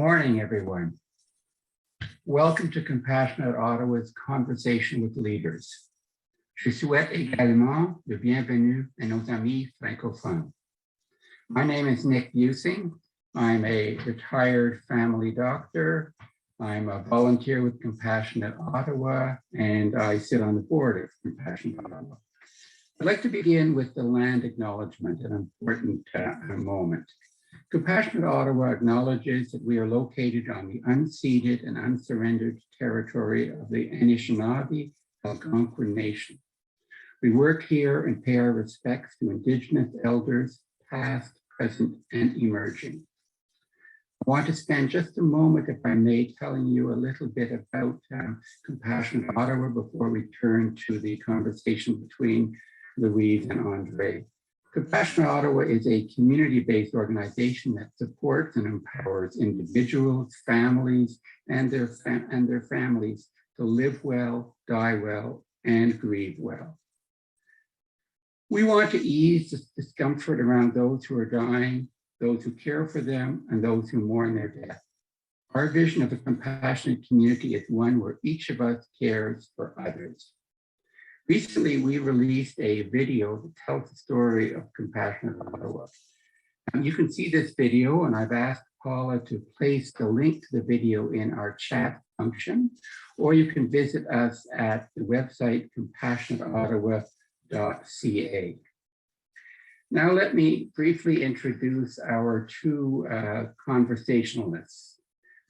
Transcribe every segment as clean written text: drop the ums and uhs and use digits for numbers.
morning, everyone. Welcome to Compassionate Ottawa's Conversation with Leaders. Je souhaite également le bienvenue à nos amis francophones. My name is Nick Busing. I'm a retired family doctor. I'm a volunteer with Compassionate Ottawa, and I sit on the board of Compassionate Ottawa. I'd like to begin with the land acknowledgement, an important moment. Compassionate Ottawa acknowledges that we are located on the unceded and unsurrendered territory of the Anishinaabe Algonquin Nation. We work here and pay our respects to Indigenous elders, past, present, and emerging. I want to spend just a moment, if I may, telling you a little bit about Compassionate Ottawa before we turn to the conversation between Louise and André. Compassionate Ottawa is a community-based organization that supports and empowers individuals, families, and their families to live well, die well, and grieve well. We want to ease the discomfort around those who are dying, those who care for them, and those who mourn their death. Our vision of a compassionate community is one where each of us cares for others. Recently, we released a video that tells the story of Compassionate Ottawa. You can see this video, and I've asked Paula to place the link to the video in our chat function, or you can visit us at the website compassionateottawa.ca. Now let me briefly introduce our two conversationalists.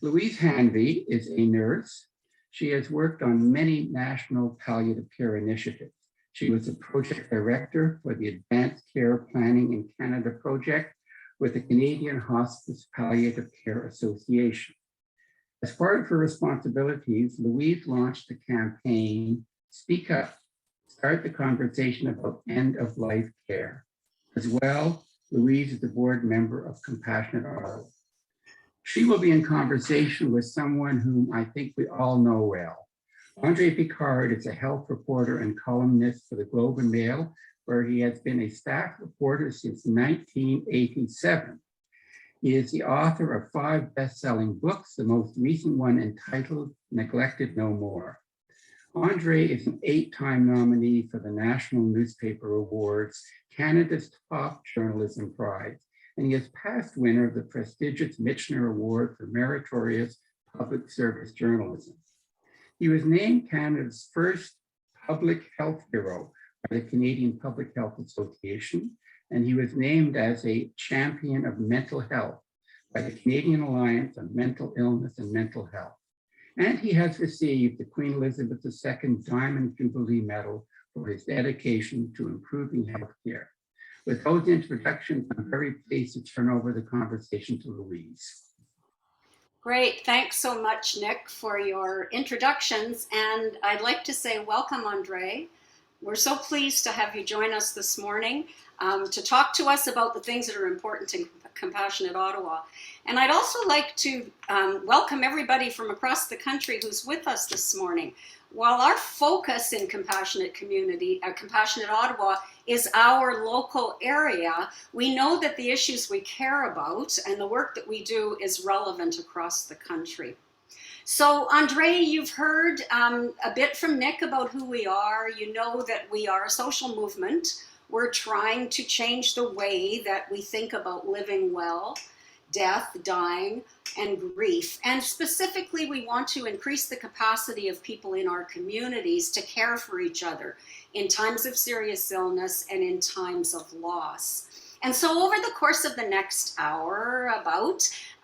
Louise Hanvey is a nurse. She has worked on many national palliative care initiatives. She was a project director for the Advanced Care Planning in Canada project with the Canadian Hospice Palliative Care Association. As part of her responsibilities, Louise launched the campaign, Speak Up, Start the Conversation About End-of-Life Care. As well, Louise is the board member of Compassionate Ottawa. She will be in conversation with someone whom I think we all know well. André Picard is a health reporter and columnist for the Globe and Mail, where he has been a staff reporter since 1987. He is the author of 5 best-selling books, the most recent one entitled Neglected No More. André is an 8-time nominee for the National Newspaper Awards, Canada's top journalism prize, and he is past winner of the prestigious Michener Award for Meritorious Public Service Journalism. He was named Canada's first public health hero by the Canadian Public Health Association, and he was named as a champion of mental health by the Canadian Alliance on Mental Illness and Mental Health. And he has received the Queen Elizabeth II Diamond Jubilee Medal for his dedication to improving healthcare. With those introductions, I'm very pleased to turn over the conversation to Louise. Great, thanks so much, Nick, for your introductions. And I'd like to say welcome, André. We're so pleased to have you join us this morning to talk to us about the things that are important to Compassionate Ottawa. And I'd also like to welcome everybody from across the country who's with us this morning. While our focus in Compassionate Ottawa is our local area, we know that the issues we care about and the work that we do is relevant across the country. So André, you've heard a bit from Nick about who we are. You know that we are a social movement. We're trying to change the way that we think about living well, death, dying, and grief. And specifically, we want to increase the capacity of people in our communities to care for each other in times of serious illness and in times of loss. And so over the course of the next hour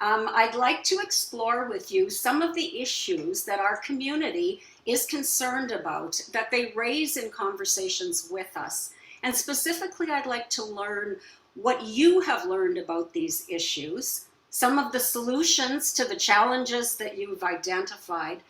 I'd like to explore with you some of the issues that our community is concerned about, that they raise in conversations with us. And specifically, I'd like to learn what you have learned about these issues, some of the solutions to the challenges that you've identified,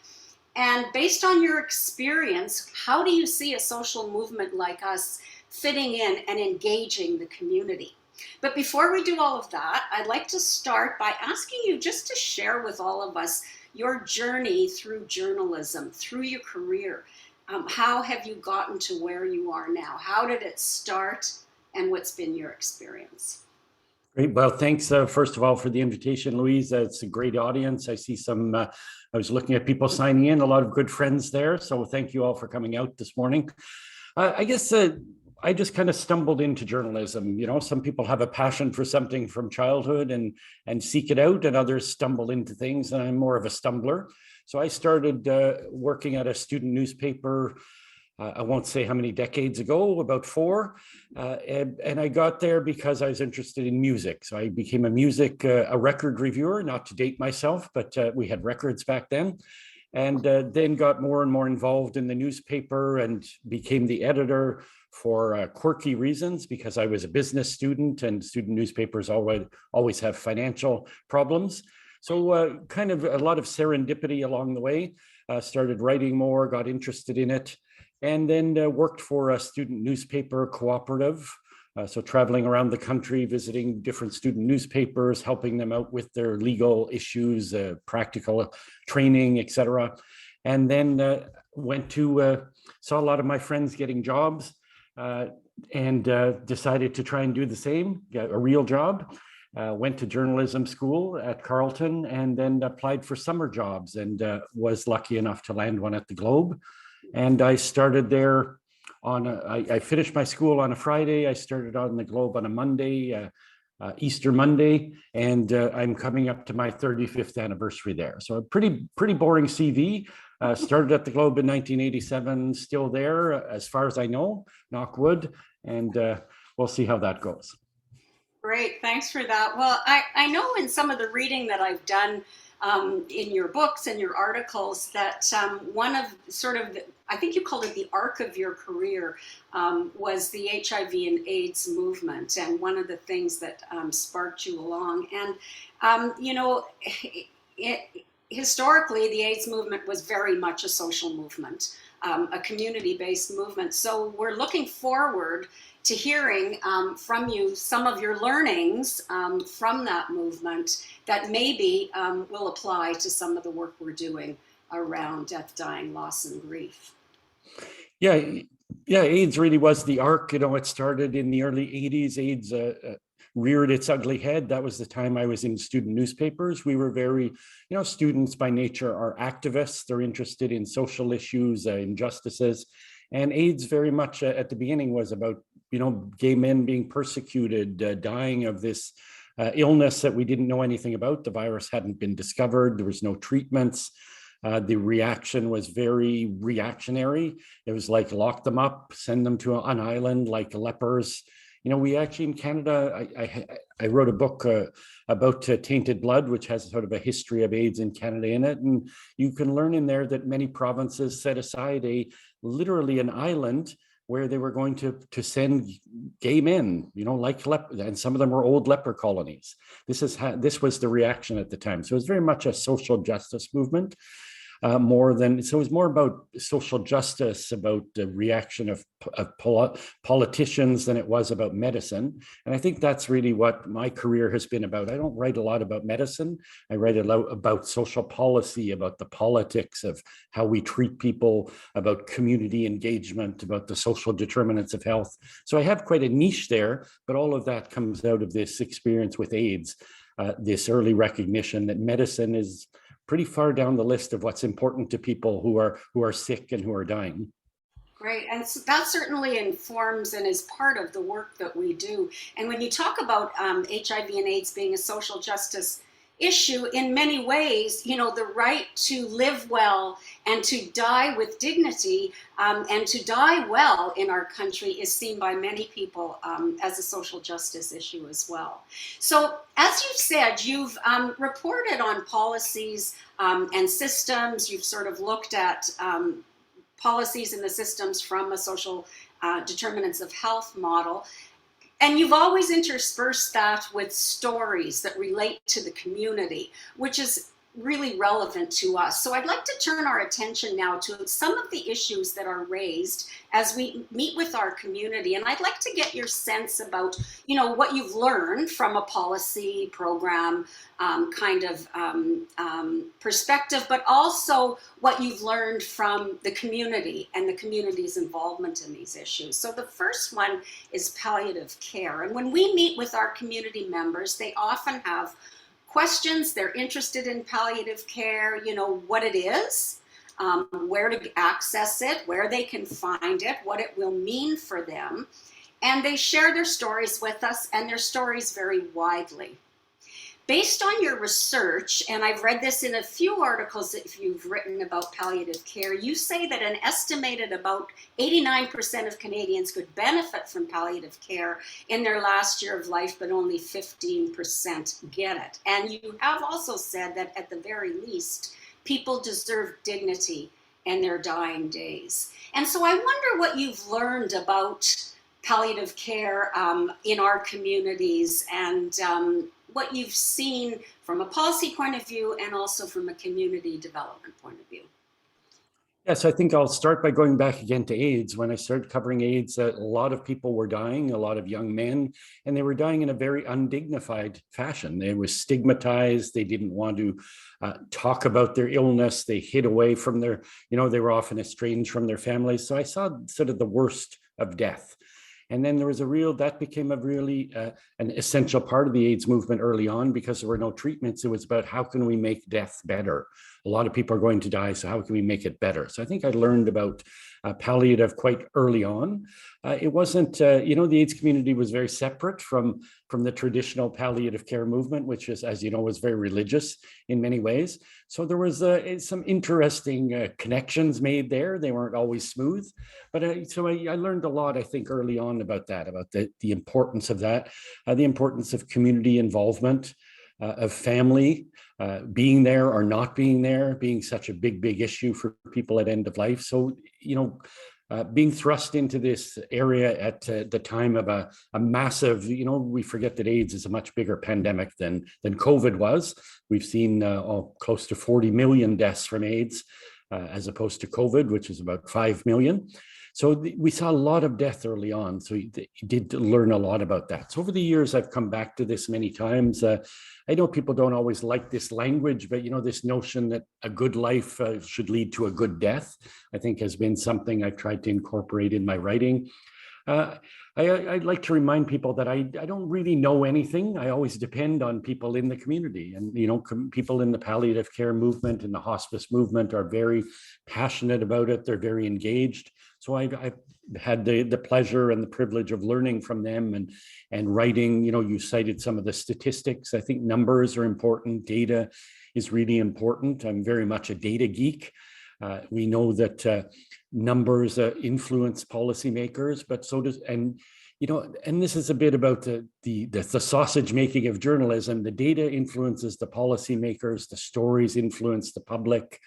and based on your experience, how do you see a social movement like us fitting in and engaging the community? But before we do all of that, I'd like to start by asking you just to share with all of us your journey through journalism, through your career. How have you gotten to where you are now? How did it start, and what's been your experience? Great. Well, thanks, first of all, for the invitation, Louise. It's a great audience. I see some, I was looking at people signing in, a lot of good friends there. So thank you all for coming out this morning. I guess I just kind of stumbled into journalism. You know, some people have a passion for something from childhood and seek it out, and others stumble into things, and I'm more of a stumbler. So I started working at a student newspaper. I won't say how many decades ago, about 4. And I got there because I was interested in music. So I became a record reviewer, not to date myself, but we had records back then. And then got more and more involved in the newspaper and became the editor for quirky reasons, because I was a business student and student newspapers always have financial problems. So kind of a lot of serendipity along the way, started writing more, got interested in it. And then worked for a student newspaper cooperative. So traveling around the country, visiting different student newspapers, helping them out with their legal issues, practical training, etc. And then went to, saw a lot of my friends getting jobs and decided to try and do the same, get a real job. Went to journalism school at Carleton and then applied for summer jobs and was lucky enough to land one at the Globe. And I started there on, I finished my school on a Friday. I started on the Globe on a Monday, Easter Monday, and I'm coming up to my 35th anniversary there. So a pretty boring CV. Started at the Globe in 1987, still there as far as I know, knock wood, and we'll see how that goes. Great, thanks for that. Well, I know in some of the reading that I've done in your books and your articles that one of sort of, I think you called it the arc of your career, was the HIV and AIDS movement, and one of the things that sparked you along. And, you know, historically, the AIDS movement was very much a social movement, a community-based movement. So we're looking forward to hearing from you some of your learnings from that movement that maybe will apply to some of the work we're doing around death, dying, loss, and grief. Yeah, AIDS really was the arc. You know, it started in the early 80s. AIDS reared its ugly head. That was the time I was in student newspapers. We were very, you know, students by nature are activists. They're interested in social issues, injustices. And AIDS very much at the beginning was about, you know, gay men being persecuted, dying of this illness that we didn't know anything about. The virus hadn't been discovered. There was no treatments. The reaction was very reactionary. It was like lock them up, send them to an island like lepers. You know, we actually in Canada, I wrote a book about tainted blood, which has sort of a history of AIDS in Canada in it. And you can learn in there that many provinces set aside literally an island where they were going to send gay men, you know, like and some of them were old leper colonies. This was the reaction at the time. So it was very much a social justice movement. So it was more about social justice, about the reaction of politicians than it was about medicine. And I think that's really what my career has been about. I don't write a lot about medicine. I write a lot about social policy, about the politics of how we treat people, about community engagement, about the social determinants of health. So I have quite a niche there, but all of that comes out of this experience with AIDS, this early recognition that medicine is pretty far down the list of what's important to people who are sick and who are dying. Great, and so that certainly informs and is part of the work that we do. And when you talk about HIV and AIDS being a social justice issue, in many ways, you know, the right to live well and to die with dignity and to die well in our country is seen by many people as a social justice issue as well. So as you said, you've reported on policies and systems. You've sort of looked at policies and the systems from a social determinants of health model. And you've always interspersed that with stories that relate to the community, which is really relevant to us. So I'd like to turn our attention now to some of the issues that are raised as we meet with our community. And I'd like to get your sense about, what you've learned from a policy program perspective, but also what you've learned from the community and the community's involvement in these issues. So the first one is palliative care. And when we meet with our community members, they often have questions. They're interested in palliative care, what it is, where to access it, where they can find it, what it will mean for them. And they share their stories with us, and their stories vary widely. Based on your research, and I've read this in a few articles that you've written about palliative care, you say that an estimated about 89% of Canadians could benefit from palliative care in their last year of life, but only 15% get it. And you have also said that at the very least, people deserve dignity in their dying days. And so I wonder what you've learned about palliative care in our communities, and what you've seen from a policy point of view and also from a community development point of view. Yes, I think I'll start by going back again to AIDS. When I started covering AIDS, a lot of people were dying, a lot of young men, and they were dying in a very undignified fashion. They were stigmatized. They didn't want to talk about their illness. They hid away from their, they were often estranged from their families. So I saw sort of the worst of death. And then there was that became a really an essential part of the AIDS movement early on, because there were no treatments. It was about how can we make death better? A lot of people are going to die, so how can we make it better? So I think I learned about palliative quite early on. It wasn't, the AIDS community was very separate from the traditional palliative care movement, which is, as you know, was very religious in many ways. So there was some interesting connections made there. They weren't always smooth, but I learned a lot, I think, early on about that, about the importance of that, the importance of community involvement, of family, being there or not being there, being such a big issue for people at end of life. So, being thrust into this area at the time of a massive, we forget that AIDS is a much bigger pandemic than COVID was. We've seen close to 40 million deaths from AIDS, as opposed to COVID, which is about 5 million. So we saw a lot of death early on. So you did learn a lot about that. So over the years, I've come back to this many times. I know people don't always like this language, but this notion that a good life should lead to a good death, I think has been something I've tried to incorporate in my writing. I'd like to remind people that I don't really know anything. I always depend on people in the community, and people in the palliative care movement and the hospice movement are very passionate about it. They're very engaged. So I've had the pleasure and the privilege of learning from them and writing. You cited some of the statistics. I think numbers are important. Data is really important. I'm very much a data geek. We know that numbers influence policymakers, but so does, and this is a bit about the sausage making of journalism. The data influences the policymakers, the stories influence the public,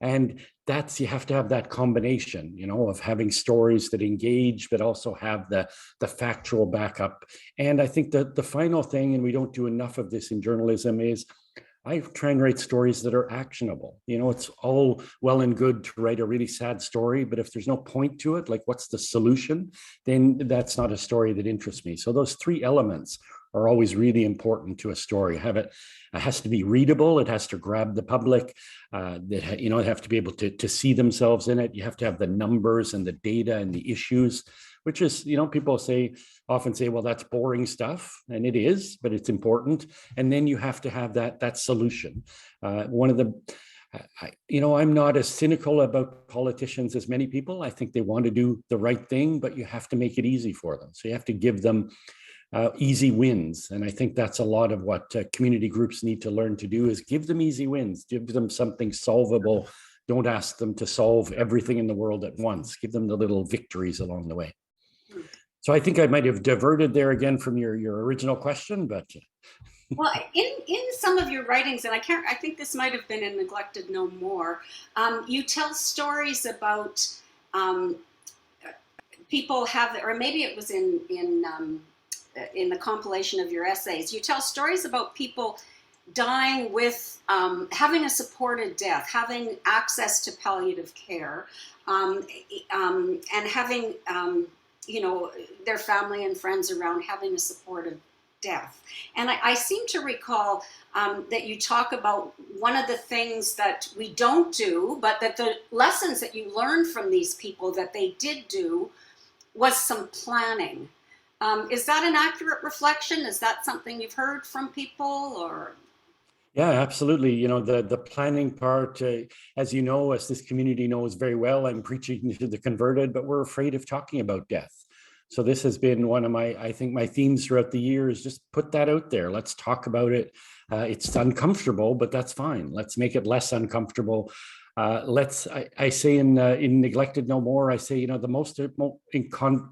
and you have to have that combination, of having stories that engage, but also have the factual backup. And I think that the final thing, and we don't do enough of this in journalism, is I try and write stories that are actionable. It's all well and good to write a really sad story, but if there's no point to it, like what's the solution, then that's not a story that interests me. So those three elements are always really important to a story. It has to be readable. It has to grab the public. They have to be able to see themselves in it. You have to have the numbers and the data and the issues, which is, people often say, well, that's boring stuff. And it is, but it's important. And then you have to have that solution. I'm not as cynical about politicians as many people. I think they want to do the right thing, but you have to make it easy for them. So you have to give them easy wins. And I think that's a lot of what community groups need to learn to do, is give them easy wins, give them something solvable. Don't ask them to solve everything in the world at once. Give them the little victories along the way. So I think I might have diverted there again from your original question, but. Well, in some of your writings, and I think this might have been in Neglected No More, you tell stories about people or maybe it was in the compilation of your essays, you tell stories about people dying with having a supported death, having access to palliative care, and having their family and friends around, having a supportive death. And I seem to recall that you talk about one of the things that we don't do, but that the lessons that you learned from these people that they did do was some planning. Is that an accurate reflection? Is that something you've heard from people, or? Yeah, absolutely. You know, the planning part, as you know, as this community knows very well, I'm preaching to the converted, but we're afraid of talking about death. So this has been one of I think my themes throughout the years, just put that out there. Let's talk about it. It's uncomfortable, but that's fine. Let's make it less uncomfortable. I say in Neglected No More, I say, the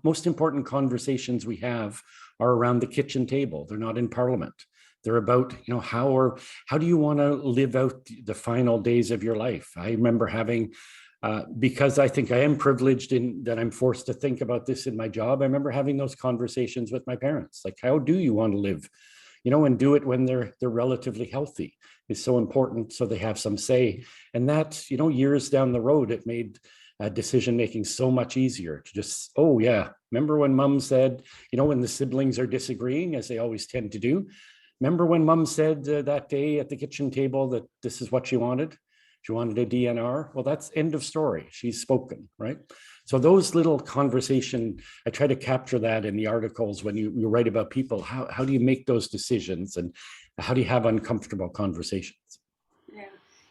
most important conversations we have are around the kitchen table. They're not in Parliament. They're about, how do you want to live out the final days of your life? I remember having, because I think I am privileged in that I'm forced to think about this in my job. I remember having those conversations with my parents, like, how do you want to live? And do it when they're relatively healthy is so important, so they have some say. And that, years down the road, it made decision making so much easier to just, oh yeah, remember when mom said, when the siblings are disagreeing, as they always tend to do. Remember when mom said that day at the kitchen table that this is what she wanted? She wanted a DNR. Well, that's end of story. She's spoken, right? So those little conversation, I try to capture that in the articles when you write about people. How do you make those decisions, and how do you have uncomfortable conversations? Yeah,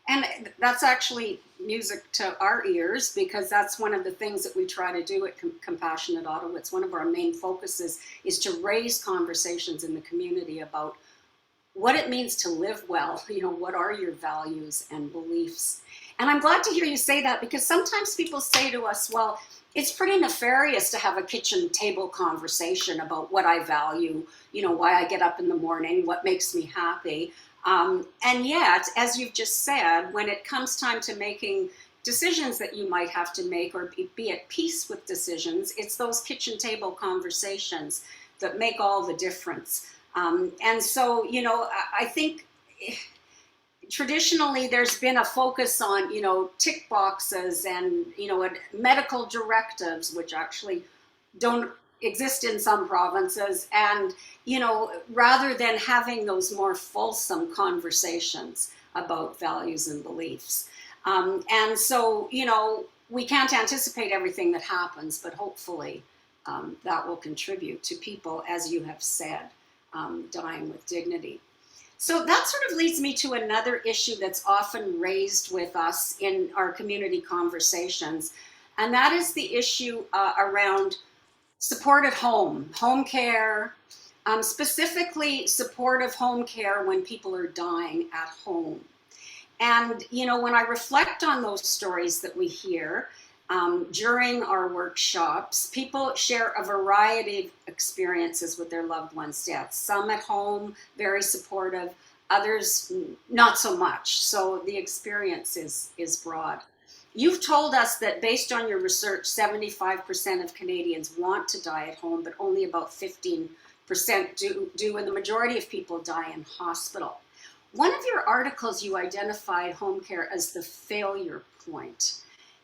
and that's actually music to our ears, because that's one of the things that we try to do at Compassionate Ottawa. It's one of our main focuses, is to raise conversations in the community about what it means to live well. What are your values and beliefs? And I'm glad to hear you say that, because sometimes people say to us, well, it's pretty nefarious to have a kitchen table conversation about what I value, why I get up in the morning, what makes me happy. And yet, as you've just said, when it comes time to making decisions that you might have to make, or be at peace with decisions, it's those kitchen table conversations that make all the difference. And so, I think traditionally there's been a focus on, tick boxes and, medical directives, which actually don't exist in some provinces. And, rather than having those more fulsome conversations about values and beliefs. And so, we can't anticipate everything that happens, but hopefully that will contribute to people, as you have said, dying with dignity. So that sort of leads me to another issue that's often raised with us in our community conversations, and that is the issue around supported home care, specifically supportive home care when people are dying at home. And, when I reflect on those stories that we hear, during our workshops, people share a variety of experiences with their loved ones' deaths. Some at home, very supportive, others not so much. So the experience is broad. You've told us that based on your research, 75% of Canadians want to die at home, but only about 15% do, and the majority of people die in hospital. One of your articles, you identified home care as the failure point.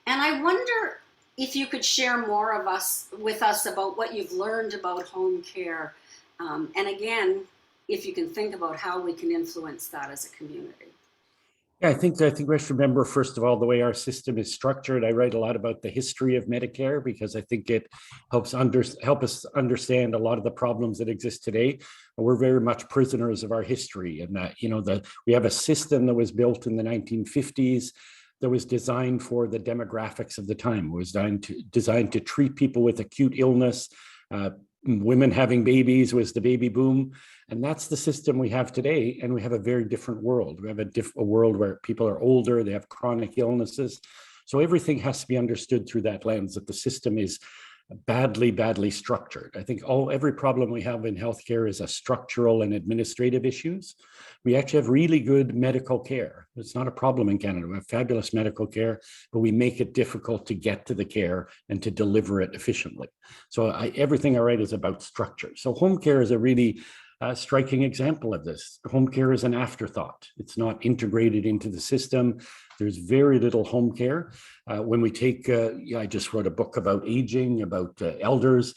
And I wonder if you could share more with us about what you've learned about home care. And again, if you can think about how we can influence that as a community. Yeah, I think we should remember, first of all, the way our system is structured. I write a lot about the history of Medicare, because I think it helps us understand a lot of the problems that exist today. We're very much prisoners of our history, and that, we have a system that was built in the 1950s that was designed for the demographics of the time. It was designed to treat people with acute illness. Women having babies was the baby boom. And that's the system we have today. And we have a very different world. We have a world where people are older, they have chronic illnesses. So everything has to be understood through that lens, that the system is badly structured. I think every problem we have in healthcare is a structural and administrative issues. We actually have really good medical care. It's not a problem in Canada. We have fabulous medical care, but we make it difficult to get to the care and to deliver it efficiently. So everything I write is about structure. So home care is a really a striking example of this. Home care is an afterthought. It's not integrated into the system. There's very little home care. When we take, I just wrote a book about aging, about elders.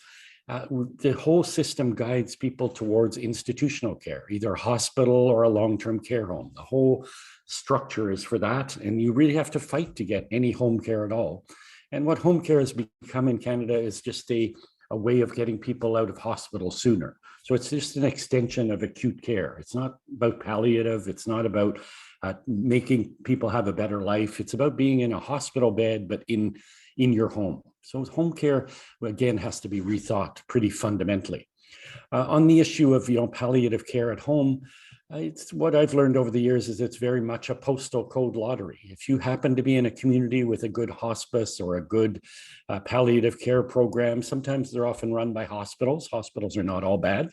The whole system guides people towards institutional care, either a hospital or a long-term care home. The whole structure is for that, and you really have to fight to get any home care at all. And what home care has become in Canada is just a way of getting people out of hospital sooner. So it's just an extension of acute care. It's not about palliative. It's not about making people have a better life. It's about being in a hospital bed, but in your home. So home care, again, has to be rethought pretty fundamentally. On the issue of palliative care at home, it's what I've learned over the years is it's very much a postal code lottery. If you happen to be in a community with a good hospice or a good palliative care program, sometimes they're often run by hospitals. Hospitals are not all bad.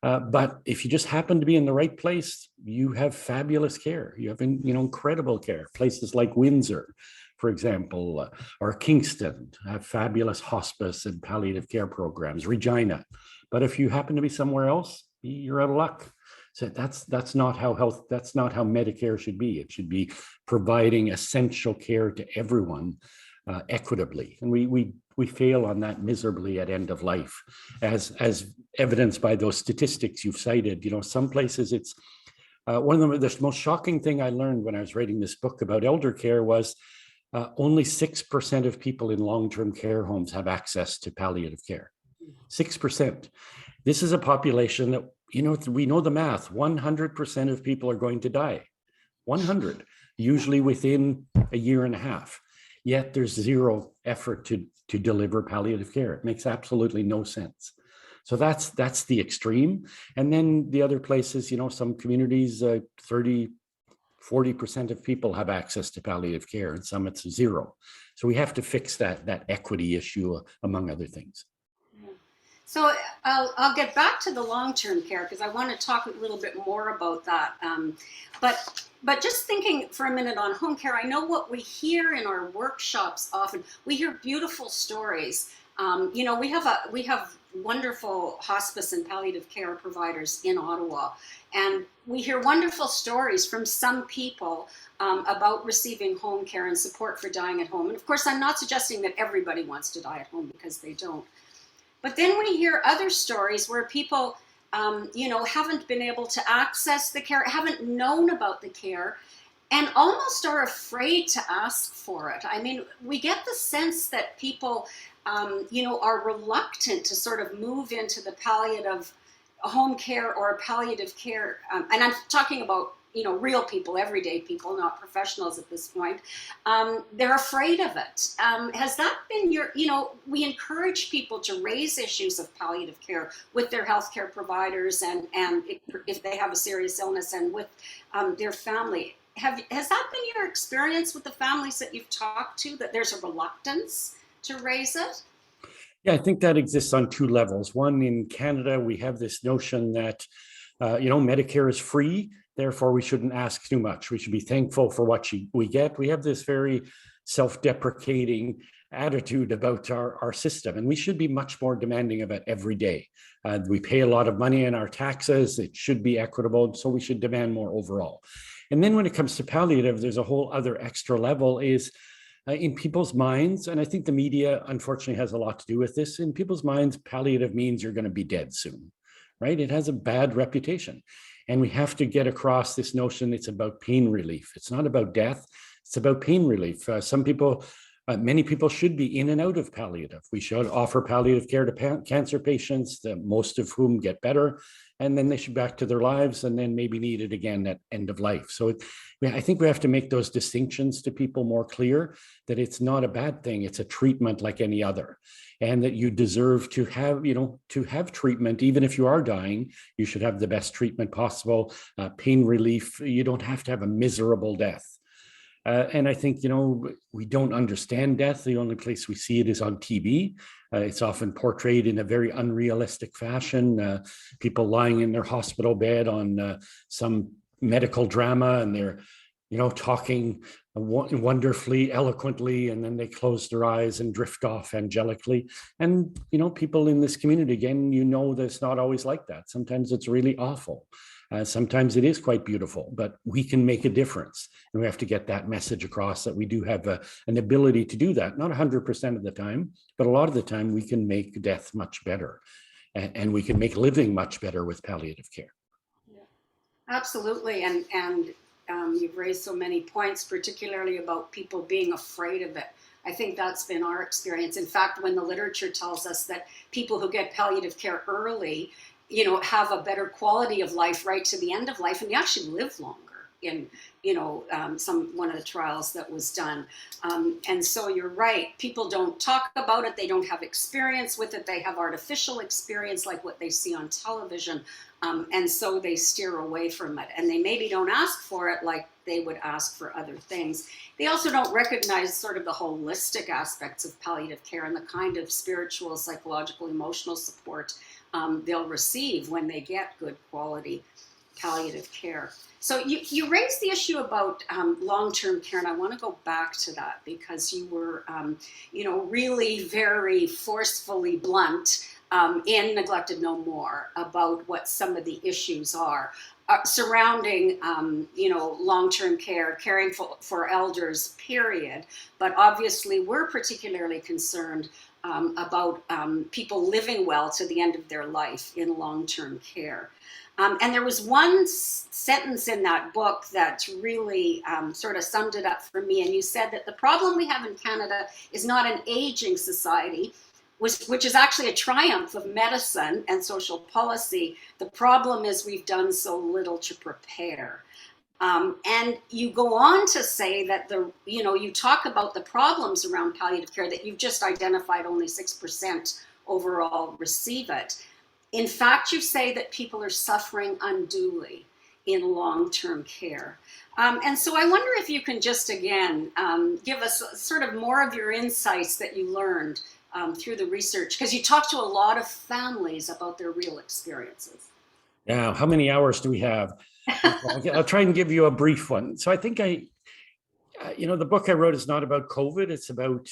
But if you just happen to be in the right place, you have fabulous care. You have incredible care. Places like Windsor, for example, or Kingston have fabulous hospice and palliative care programs, Regina. But if you happen to be somewhere else, you're out of luck. So that's not how Medicare should be. It should be providing essential care to everyone equitably. And we fail on that miserably at end of life, as evidenced by those statistics you've cited. Some places it's one of the most shocking thing I learned when I was writing this book about elder care was only 6% of people in long-term care homes have access to palliative care. 6%. This is a population that, we know the math, 100% of people are going to die. 100, usually within a year and a half. Yet there's zero effort to deliver palliative care. It makes absolutely no sense. So that's the extreme. And then the other places, some communities, 30, 40% of people have access to palliative care, and some it's zero. So we have to fix that equity issue, among other things. So I'll get back to the long-term care because I want to talk a little bit more about that. But just thinking for a minute on home care, I know what we hear in our workshops often. We hear beautiful stories. We have wonderful hospice and palliative care providers in Ottawa, and we hear wonderful stories from some people about receiving home care and support for dying at home. And of course, I'm not suggesting that everybody wants to die at home, because they don't. But then we hear other stories where people, haven't been able to access the care, haven't known about the care, and almost are afraid to ask for it. I mean, we get the sense that people, are reluctant to sort of move into the palliative home care or palliative care. And I'm talking about, real people, everyday people, not professionals at this point. They're afraid of it. Has that been we encourage people to raise issues of palliative care with their healthcare providers and if they have a serious illness and with their family. Has that been your experience with the families that you've talked to, that there's a reluctance to raise it? Yeah, I think that exists on two levels. One, in Canada, we have this notion that, Medicare is free, therefore we shouldn't ask too much. We should be thankful for what we get. We have this very self-deprecating attitude about our system, and we should be much more demanding of it every day. We pay a lot of money in our taxes. It should be equitable, so we should demand more overall. And then when it comes to palliative, there's a whole other extra level is in people's minds, and I think the media unfortunately has a lot to do with this. In people's minds, palliative means you're going to be dead soon, right? It has a bad reputation. And we have to get across this notion it's about pain relief. It's not about death, it's about pain relief. Many people should be in and out of palliative. We should offer palliative care to cancer patients, most of whom get better, and then they should back to their lives and then maybe need it again at end of life. So I think we have to make those distinctions to people more clear, that it's not a bad thing. It's a treatment like any other, and that you deserve to have treatment. Even if you are dying, you should have the best treatment possible. Pain relief, you don't have to have a miserable death. And I think, we don't understand death. The only place we see it is on TV. It's often portrayed in a very unrealistic fashion. People lying in their hospital bed on some medical drama, and they're talking wonderfully, eloquently, and then they close their eyes and drift off angelically. And, people in this community, again, that's not always like that. Sometimes it's really awful. Sometimes it is quite beautiful, but we can make a difference. And we have to get that message across that we do have an ability to do that. Not 100% of the time, but a lot of the time we can make death much better. And we can make living much better with palliative care. Yeah, absolutely. And you've raised so many points, particularly about people being afraid of it. I think that's been our experience. In fact, when the literature tells us that people who get palliative care early, have a better quality of life right to the end of life, and they actually live longer in, one of the trials that was done. And so you're right, people don't talk about it, they don't have experience with it, they have artificial experience like what they see on television, and so they steer away from it. And they maybe don't ask for it like they would ask for other things. They also don't recognize sort of the holistic aspects of palliative care and the kind of spiritual, psychological, emotional support they'll receive when they get good quality palliative care. So you raised the issue about long-term care, and I want to go back to that because you were, really very forcefully blunt in Neglected No More about what some of the issues are surrounding, long-term care, caring for elders, period. But obviously, we're particularly concerned about people living well to the end of their life in long-term care. And there was one sentence in that book that really sort of summed it up for me. And you said that the problem we have in Canada is not an aging society, which is actually a triumph of medicine and social policy. The problem is we've done so little to prepare. And you go on to say that you talk about the problems around palliative care, that you've just identified only 6% overall receive it. In fact, you say that people are suffering unduly in long-term care. And so I wonder if you can just, again, give us sort of more of your insights that you learned through the research, because you talked to a lot of families about their real experiences. Yeah, how many hours do we have? I'll try and give you a brief one. So I think the book I wrote is not about COVID. It's about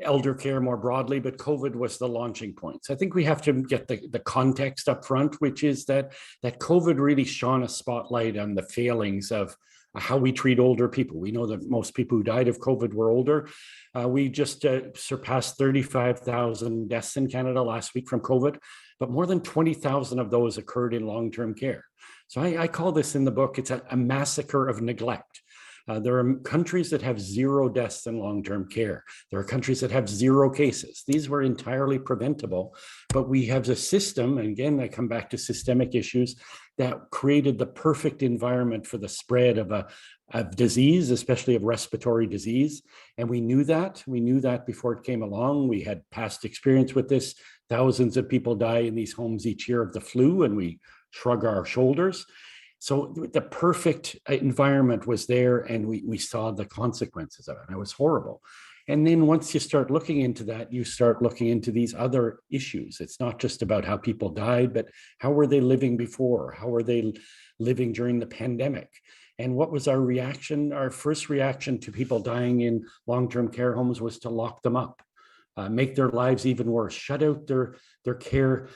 elder care more broadly, but COVID was the launching point. So I think we have to get the context up front, which is that COVID really shone a spotlight on the failings of how we treat older people. We know that most people who died of COVID were older. We just surpassed 35,000 deaths in Canada last week from COVID, but more than 20,000 of those occurred in long-term care. So I call this in the book, it's a massacre of neglect. There are countries that have 0 deaths in long-term care. There are countries that have 0 cases. These were entirely preventable, but we have a system, and again, I come back to systemic issues, that created the perfect environment for the spread of disease, especially of respiratory disease. And we knew that. We knew that before it came along. We had past experience with this. Thousands of people die in these homes each year of the flu, and we shrug our shoulders. So the perfect environment was there, and we saw the consequences of it. It was horrible. And then once you start looking into that, you start looking into these other issues. It's not just about how people died, but how were they living before? How were they living during the pandemic? And what was our reaction? Our first reaction to people dying in long-term care homes was to lock them up, make their lives even worse, shut out their care,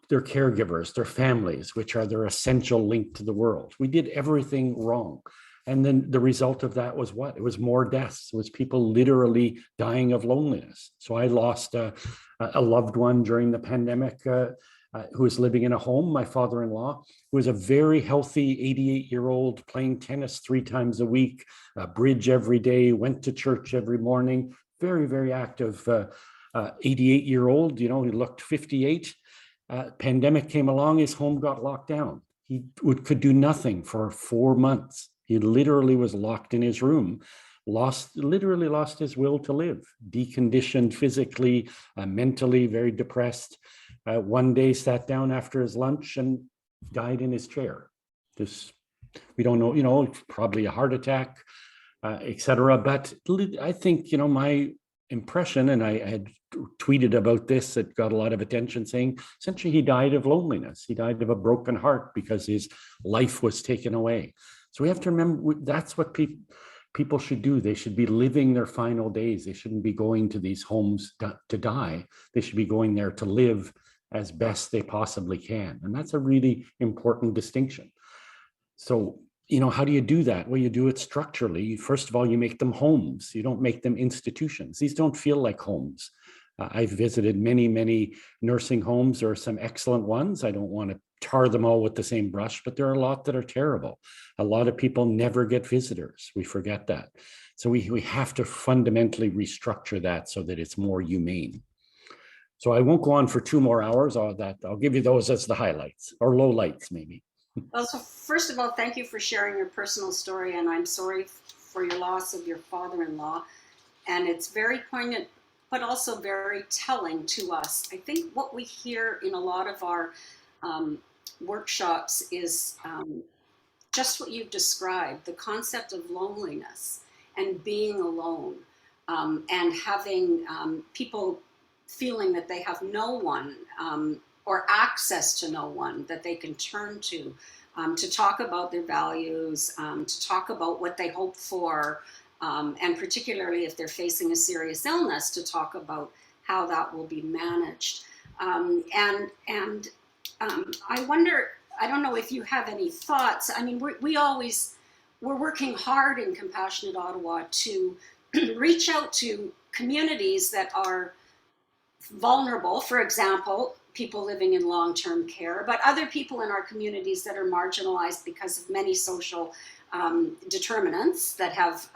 their caregivers, their families, which are their essential link to the world. We did everything wrong. And then the result of that was what? It was more deaths. It was people literally dying of loneliness. So I lost a loved one during the pandemic who was living in a home, my father-in-law, who was a very healthy 88-year-old, playing tennis 3 times a week, bridge every day, went to church every morning, very, very active 88-year-old, he looked 58. Pandemic came along, his home got locked down. He could do nothing for 4 months. He literally was locked in his room, literally lost his will to live, deconditioned physically, mentally, very depressed. One day sat down after his lunch and died in his chair. We don't know, probably a heart attack, etc. But I think, my impression, and I had tweeted about this, it got a lot of attention, saying essentially he died of loneliness. He died of a broken heart because his life was taken away. So we have to remember that's what people should do. They should be living their final days. They shouldn't be going to these homes to die. They should be going there to live as best they possibly can. And that's a really important distinction. So, how do you do that? Well, you do it structurally. First of all, you make them homes. You don't make them institutions. These don't feel like homes. I've visited many, many nursing homes. There are some excellent ones. I don't want to tar them all with the same brush, but there are a lot that are terrible. A lot of people never get visitors. We forget that. So we have to fundamentally restructure that so that it's more humane. So I won't go on for 2 more hours. I'll give you those as the highlights, or lowlights maybe. Well, so first of all, thank you for sharing your personal story, and I'm sorry for your loss of your father-in-law. And it's very poignant, but also very telling to us. I think what we hear in a lot of our workshops is just what you've described, the concept of loneliness and being alone, and having people feeling that they have no one or access to no one that they can turn to talk about their values, to talk about what they hope for, and particularly if they're facing a serious illness, to talk about how that will be managed. I wonder, I don't know if you have any thoughts. I mean, we're working hard in Compassionate Ottawa to reach out to communities that are vulnerable, for example, people living in long-term care, but other people in our communities that are marginalized because of many social determinants that have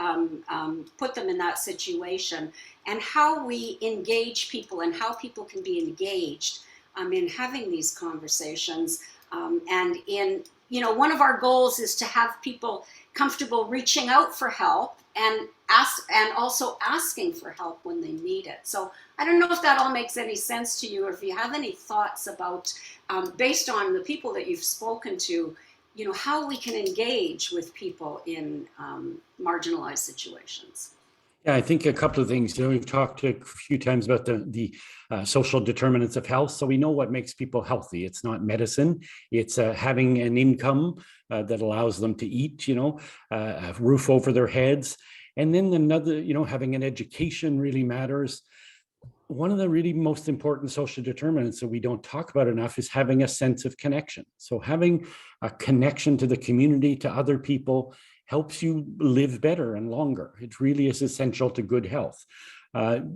put them in that situation, and how we engage people and how people can be engaged in having these conversations. And in, one of our goals is to have people comfortable reaching out for help and also asking for help when they need it. So I don't know if that all makes any sense to you, or if you have any thoughts about, based on the people that you've spoken to, how we can engage with people in marginalized situations. Yeah, I think a couple of things. We've talked a few times about the social determinants of health. So we know what makes people healthy. It's not medicine. It's having an income that allows them to eat, a roof over their heads. And then another, having an education really matters. One of the really most important social determinants that we don't talk about enough is having a sense of connection. So having a connection to the community, to other people, helps you live better and longer. It really is essential to good health.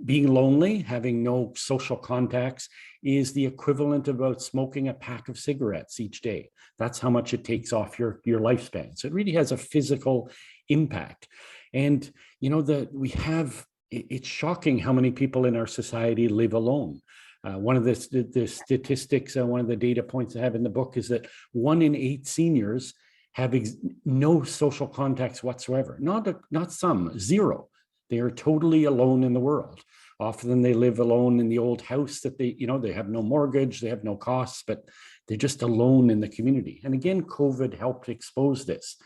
Being lonely, having no social contacts, is the equivalent of about smoking a pack of cigarettes each day. That's how much it takes off your lifespan. So it really has a physical impact. And it's shocking how many people in our society live alone. One of the statistics, one of the data points I have in the book is that 1 in 8 seniors have no social contacts whatsoever. Not some, zero. They are totally alone in the world. Often they live alone in the old house that they have no mortgage, they have no costs, but they're just alone in the community. And again, COVID helped expose this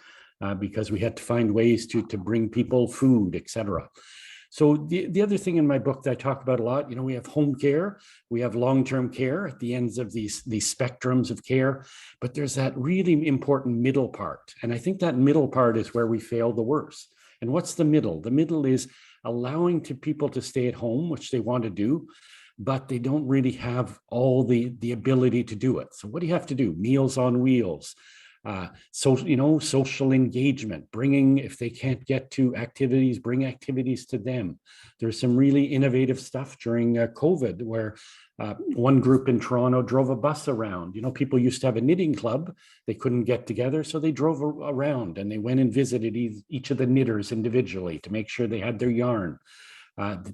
because we had to find ways to bring people food, etc. So the other thing in my book that I talk about a lot, we have home care, we have long-term care at the ends of these spectrums of care, but there's that really important middle part. And I think that middle part is where we fail the worst. And what's the middle? The middle is allowing people to stay at home, which they want to do, but they don't really have all the ability to do it. So what do you have to do? Meals on Wheels. Social engagement, if they can't get to activities, bring activities to them. There's some really innovative stuff during COVID where one group in Toronto drove a bus around. People used to have a knitting club. They couldn't get together, so they drove around and they went and visited each of the knitters individually to make sure they had their yarn,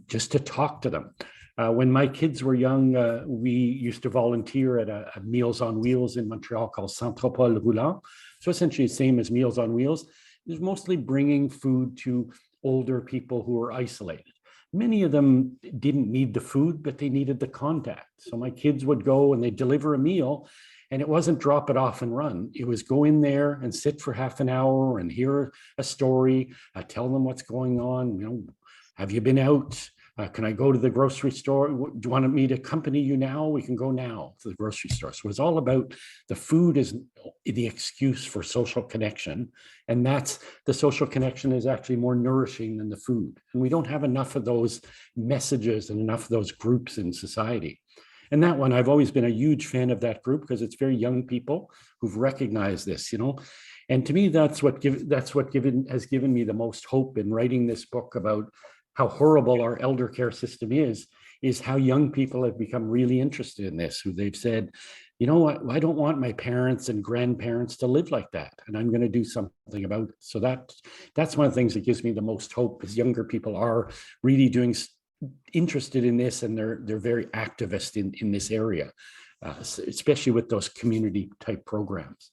just to talk to them. When my kids were young, we used to volunteer at a Meals on Wheels in Montreal called Centropole Roulant. So essentially the same as Meals on Wheels. It was mostly bringing food to older people who were isolated. Many of them didn't need the food, but they needed the contact. So my kids would go and they'd deliver a meal, and it wasn't drop it off and run. It was go in there and sit for half an hour and hear a story, tell them what's going on. Have you been out? Can I go to the grocery store? Do you want me to accompany you now? We can go now to the grocery store. So it's all about the food is the excuse for social connection. And that's the social connection is actually more nourishing than the food. And we don't have enough of those messages and enough of those groups in society. And that one, I've always been a huge fan of that group because it's very young people who've recognized this, And to me, that's what has given me the most hope in writing this book about how horrible our elder care system is how young people have become really interested in this, who they've said, you know what, I don't want my parents and grandparents to live like that, and I'm going to do something about it. So that's one of the things that gives me the most hope, is younger people are really interested in this, and they're very activist in this area, especially with those community type programs.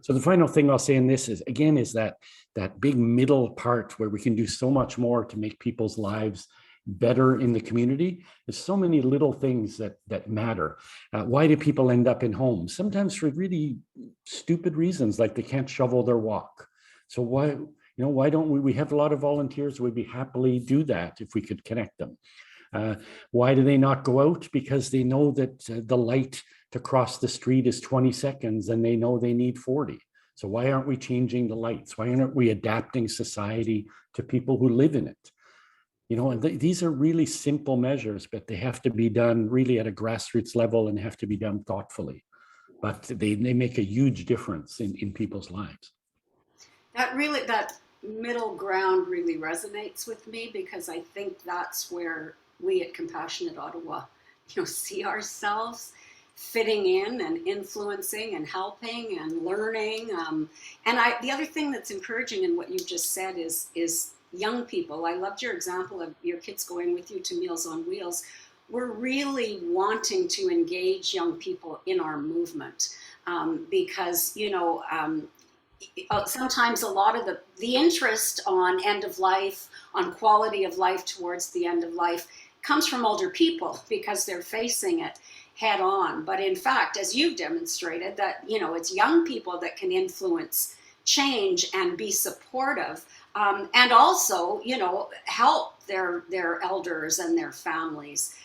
So the final thing I'll say in this is that big middle part where we can do so much more to make people's lives better in the community. There's so many little things that matter. Why do people end up in homes? Sometimes for really stupid reasons, like they can't shovel their walk. So why don't we have a lot of volunteers who would be happily do that if we could connect them. Why do they not go out? Because they know that the light to cross the street is 20 seconds and they know they need 40. So why aren't we changing the lights? Why aren't we adapting society to people who live in it? And these are really simple measures, but they have to be done really at a grassroots level and have to be done thoughtfully. But they make a huge difference in people's lives. That middle ground really resonates with me, because I think that's where we at Compassionate Ottawa, see ourselves fitting in and influencing and helping and learning. The other thing that's encouraging in what you just said is young people. I loved your example of your kids going with you to Meals on Wheels. We're really wanting to engage young people in our movement, because, sometimes a lot of the interest on end of life, on quality of life towards the end of life, comes from older people because they're facing it head on. But in fact, as you've demonstrated, that it's young people that can influence change and be supportive, and also help their elders and their families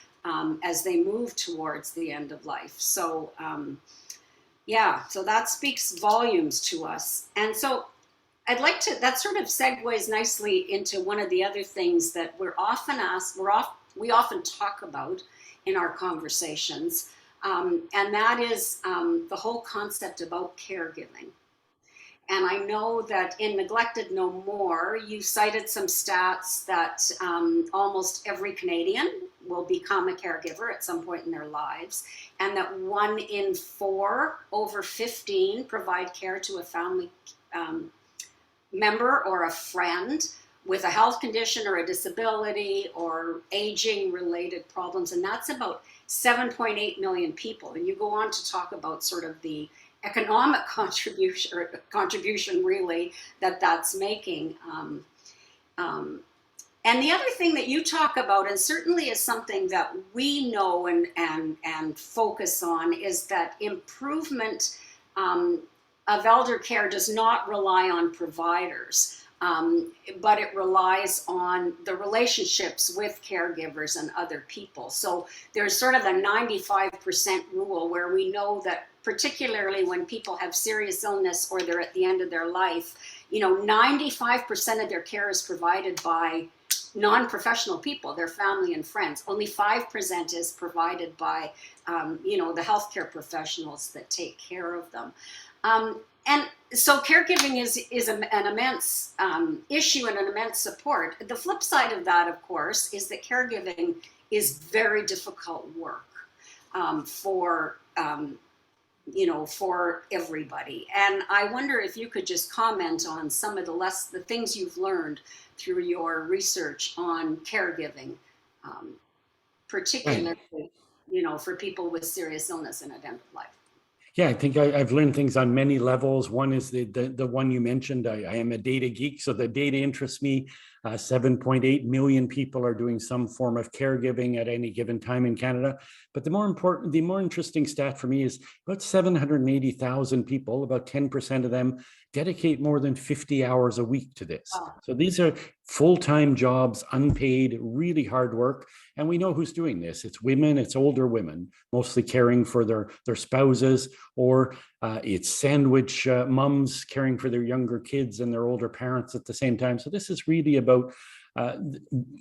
as they move towards the end of life. So so that speaks volumes to us. And so I'd like to, that sort of segues nicely into one of the other things that we're often asked, we often talk about in our conversations, and that is the whole concept about caregiving. And I know that in Neglected No More, you cited some stats that almost every Canadian will become a caregiver at some point in their lives, and that 1 in 4 over 15 provide care to a family member or a friend with a health condition or a disability or aging related problems. And that's about 7.8 million people. And you go on to talk about sort of the economic contribution really that's making. And the other thing that you talk about, and certainly is something that we know and focus on, is that improvement of elder care does not rely on providers, but it relies on the relationships with caregivers and other people. So there's sort of a 95% rule where we know that, particularly when people have serious illness or they're at the end of their life, 95% of their care is provided by non-professional people, their family and friends. Only 5% is provided by, the healthcare professionals that take care of them. And so caregiving is an immense issue and an immense support. The flip side of that, of course, is that caregiving is very difficult work for everybody. And I wonder if you could just comment on some of the things you've learned through your research on caregiving, particularly, for people with serious illness and at end of life. Yeah, I think I've learned things on many levels. One is the one you mentioned. I am a data geek, so the data interests me. 7.8 million people are doing some form of caregiving at any given time in Canada. But the more interesting stat for me is about 780,000 people, about 10% of them, dedicate more than 50 hours a week to this. Wow. So these are full-time jobs, unpaid, really hard work. And we know who's doing this. It's women, it's older women, mostly caring for their spouses, or it's sandwich mums caring for their younger kids and their older parents at the same time. So this is really about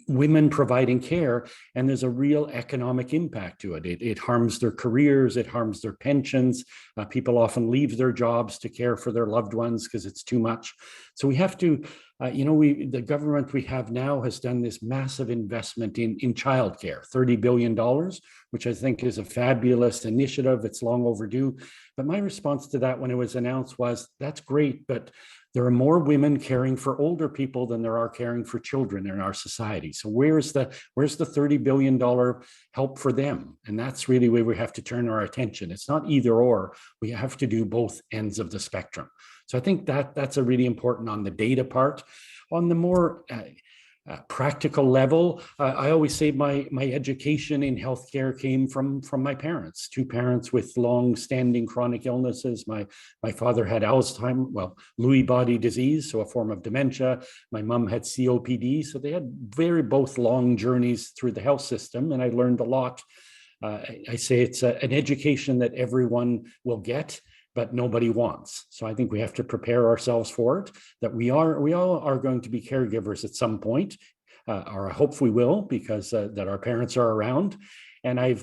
women providing care, and there's a real economic impact to it. It harms their careers, it harms their pensions. People often leave their jobs to care for their loved ones because it's too much. So we have to, the government we have now has done this massive investment in childcare, $30 billion, which I think is a fabulous initiative. It's long overdue. But my response to that when it was announced was, that's great, but there are more women caring for older people than there are caring for children in our society. So where's the $30 billion help for them? And that's really where we have to turn our attention. It's not either or. We have to do both ends of the spectrum. So I think that's a really important on the data part. On the more practical level, I always say my education in healthcare came from my parents, two parents with long-standing chronic illnesses. My father had Alzheimer's, Lewy body disease, so a form of dementia. My mom had COPD, so they had both long journeys through the health system, and I learned a lot. I say it's an education that everyone will get, but nobody wants. So I think we have to prepare ourselves for it, that we all are going to be caregivers at some point, or I hope we will, because that our parents are around. And I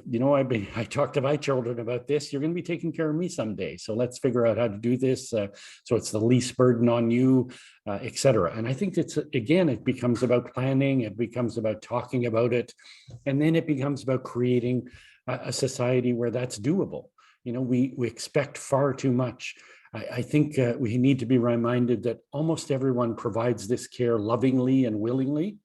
talked to my children about this. You're going to be taking care of me someday. So let's figure out how to do this. So it's the least burden on you, et cetera. And I think it becomes about planning. It becomes about talking about it. And then it becomes about creating a society where that's doable. We expect far too much. I think we need to be reminded that almost everyone provides this care lovingly and willingly,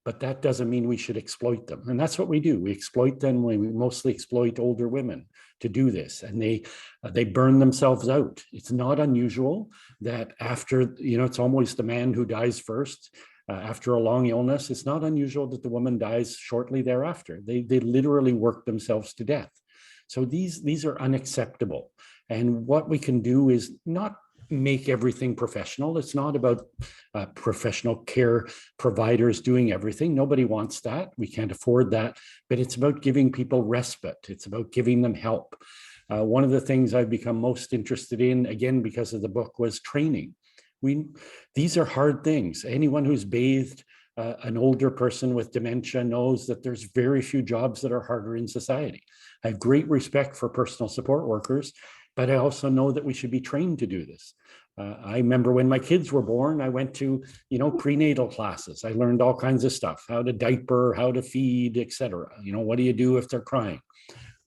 but that doesn't mean we should exploit them. And that's what we do. We exploit them. We mostly exploit older women to do this, and they burn themselves out. It's not unusual that after, it's almost the man who dies first. After a long illness, it's not unusual that the woman dies shortly thereafter. They literally work themselves to death. So these are unacceptable. And what we can do is not make everything professional. It's not about professional care providers doing everything. Nobody wants that. We can't afford that. But it's about giving people respite. It's about giving them help. One of the things I've become most interested in, again, because of the book, was training. These are hard things. Anyone who's bathed an older person with dementia knows that there's very few jobs that are harder in society. I have great respect for personal support workers, but I also know that we should be trained to do this. I remember when my kids were born, I went to, prenatal classes. I learned all kinds of stuff, how to diaper, how to feed, et cetera. What do you do if they're crying?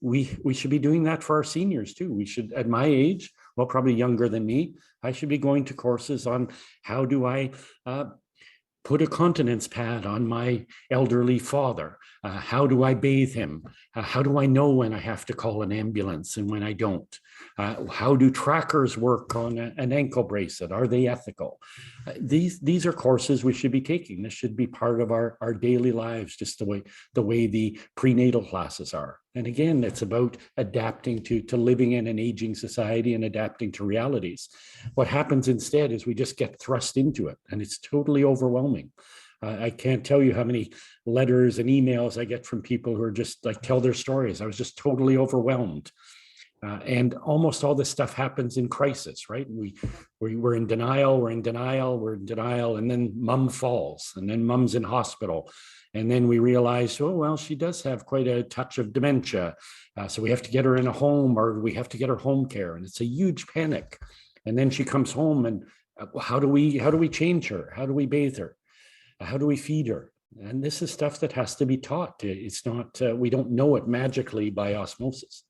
We should be doing that for our seniors too. We should, at my age, well, probably younger than me, I should be going to courses on how do I put a continence pad on my elderly father? How do I bathe him? How do I know when I have to call an ambulance and when I don't? How do trackers work on an ankle bracelet? Are they ethical? These are courses we should be taking. This should be part of our daily lives, just the way the prenatal classes are. And again, it's about adapting to living in an aging society and adapting to realities. What happens instead is we just get thrust into it, and it's totally overwhelming. I can't tell you how many letters and emails I get from people who are just tell their stories. I was just totally overwhelmed. And almost all this stuff happens in crisis, right? We're in denial, and then mom falls, and then mom's in hospital. And then we realize, oh, well, she does have quite a touch of dementia. So we have to get her in a home, or we have to get her home care. And it's a huge panic. And then she comes home, and how do we change her? How do we bathe her? How do we feed her? And this is stuff that has to be taught. It's not, we don't know it magically by osmosis.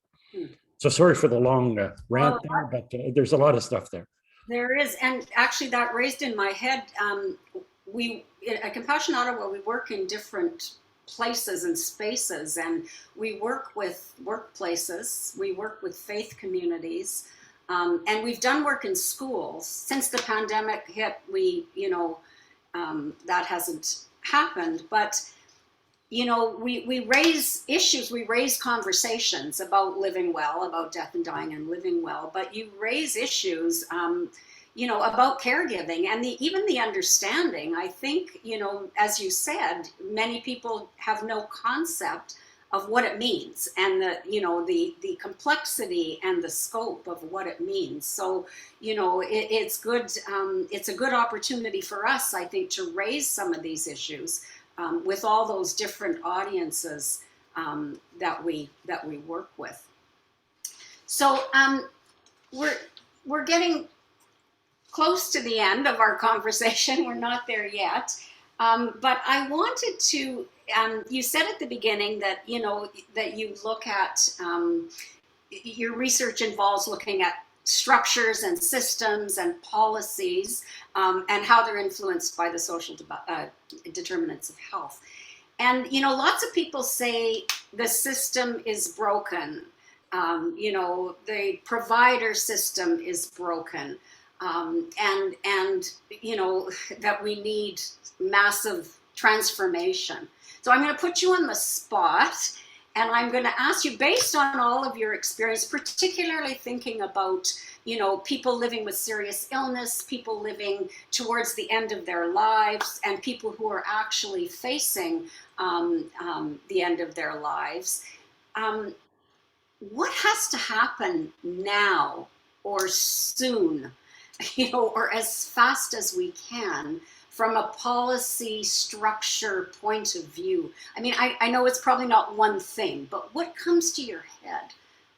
So sorry for the long rant there, but there's a lot of stuff there. There is, and actually that raised in my head, at Compassion Ottawa, we work in different places and spaces, and we work with workplaces, we work with faith communities, and we've done work in schools. Since the pandemic hit, that hasn't happened, but we raise issues, we raise conversations about living well, about death and dying and living well, but you raise issues, about caregiving and even the understanding. I think, as you said, many people have no concept of what it means, and the complexity and the scope of what it means. So, it's good. It's a good opportunity for us, I think, to raise some of these issues with all those different audiences that we work with. So we're getting close to the end of our conversation. We're not there yet, but I wanted to. You said at the beginning that that you look at your research involves looking at structures and systems and policies and how they're influenced by the social determinants of health. And lots of people say the system is broken. The provider system is broken, and that we need massive transformation. So I'm going to put you on the spot, and I'm going to ask you, based on all of your experience, particularly thinking about, people living with serious illness, people living towards the end of their lives, and people who are actually facing the end of their lives. What has to happen now or soon, or as fast as we can, from a policy structure point of view? I mean, I know it's probably not one thing, but what comes to your head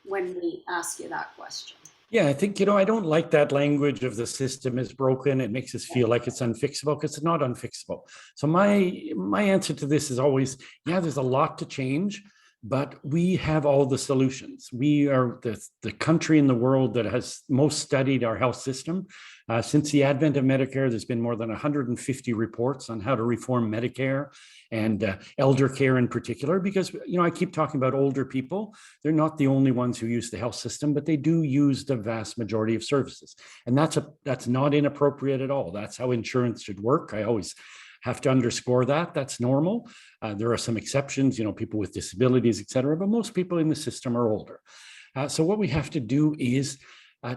when we ask you that question? Yeah, I think, I don't like that language of the system is broken. It makes us feel like it's unfixable, because it's not unfixable. So my answer to this is always, yeah, there's a lot to change, but we have all the solutions. We are the country in the world that has most studied our health system. Since the advent of Medicare, there's been more than 150 reports on how to reform Medicare and elder care in particular, because, I keep talking about older people. They're not the only ones who use the health system, but they do use the vast majority of services. And that's not inappropriate at all. That's how insurance should work. I always have to underscore that. That's normal. There are some exceptions, people with disabilities, et cetera, but most people in the system are older. So what we have to do is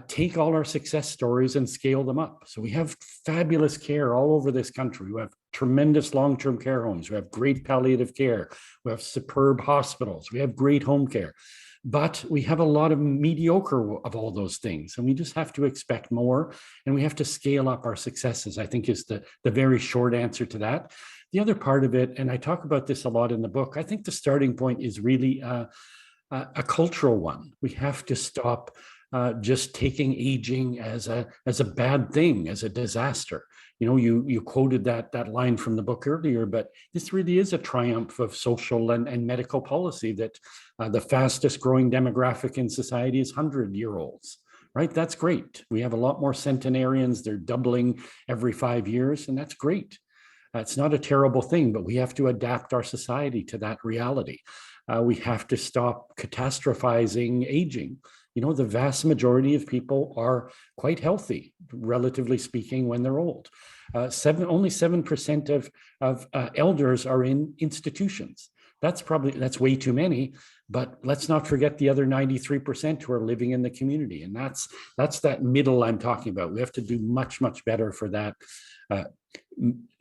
take all our success stories and scale them up. So we have fabulous care all over this country. We have tremendous long-term care homes. We have great palliative care. We have superb hospitals. We have great home care. But we have a lot of mediocre of all those things, and we just have to expect more, and we have to scale up our successes, I think, is the very short answer to that. The other part of it, and I talk about this a lot in the book, I think the starting point is really a cultural one. We have to stop just taking aging as a bad thing, as a disaster. You quoted that line from the book earlier, but this really is a triumph of social and medical policy, that the fastest growing demographic in society is 100-year-olds, right? That's great. We have a lot more centenarians. They're doubling every 5 years, and that's great. It's not a terrible thing, but we have to adapt our society to that reality. We have to stop catastrophizing aging. The vast majority of people are quite healthy, relatively speaking, when they're old. Only 7% of elders are in institutions. That's way too many, but let's not forget the other 93% who are living in the community. And that's that middle I'm talking about. We have to do much, much better for that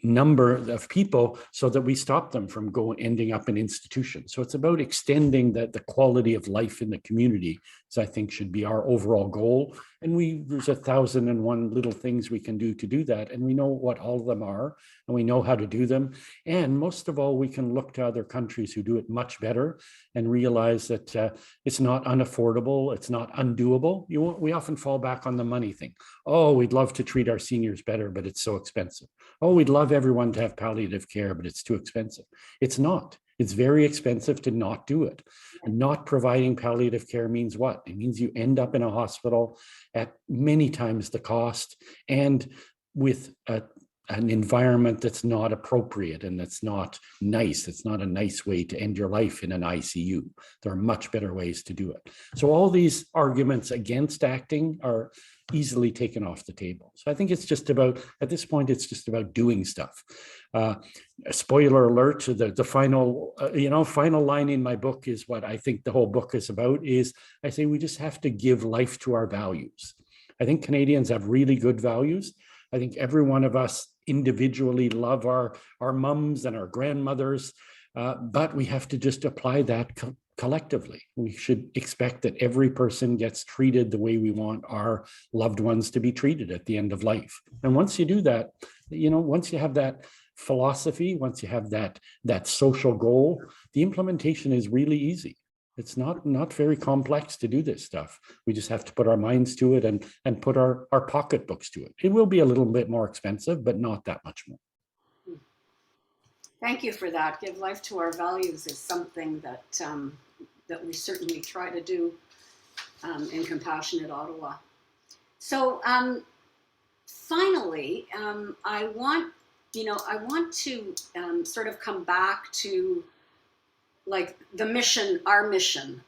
number of people, so that we stop them from ending up in institutions. So it's about extending the quality of life in the community, so I think should be our overall goal. And there's 1,001 little things we can do to do that, and we know what all of them are, and we know how to do them. And most of all, we can look to other countries who do it much better and realize that it's not unaffordable, it's not undoable. We often fall back on the money thing. Oh, we'd love to treat our seniors better, but it's so expensive. Oh, we'd love everyone to have palliative care, but it's too expensive. It's not. It's very expensive to not do it. And not providing palliative care means what? It means you end up in a hospital at many times the cost, and with an environment that's not appropriate and that's not nice. It's not a nice way to end your life in an ICU. There are much better ways to do it. So all these arguments against acting are easily taken off the table. So I think it's just about, at this point, it's just about doing stuff. Spoiler alert, the final, final line in my book is what I think the whole book is about, is I say we just have to give life to our values. I think Canadians have really good values. I think every one of us individually love our mums and our grandmothers, but we have to just apply that collectively. We should expect that every person gets treated the way we want our loved ones to be treated at the end of life. And once you do that, once you have that philosophy, once you have that social goal, the implementation is really easy. It's not very complex to do this stuff. We just have to put our minds to it and put our pocketbooks to it. It will be a little bit more expensive, but not that much more. Thank you for that. Give life to our values is something that that we certainly try to do in Compassionate Ottawa. So finally, I want to sort of come back to like the mission, our mission,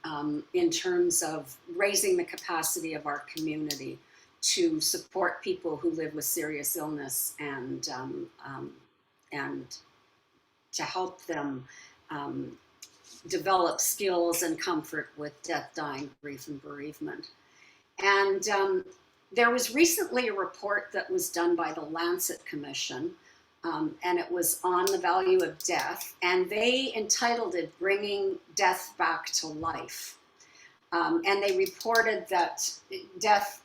in terms of raising the capacity of our community to support people who live with serious illness and to help them develop skills and comfort with death, dying, grief, and bereavement. And there was recently a report that was done by the Lancet Commission, and it was on the value of death, and they entitled it Bringing Death Back to Life. And they reported that death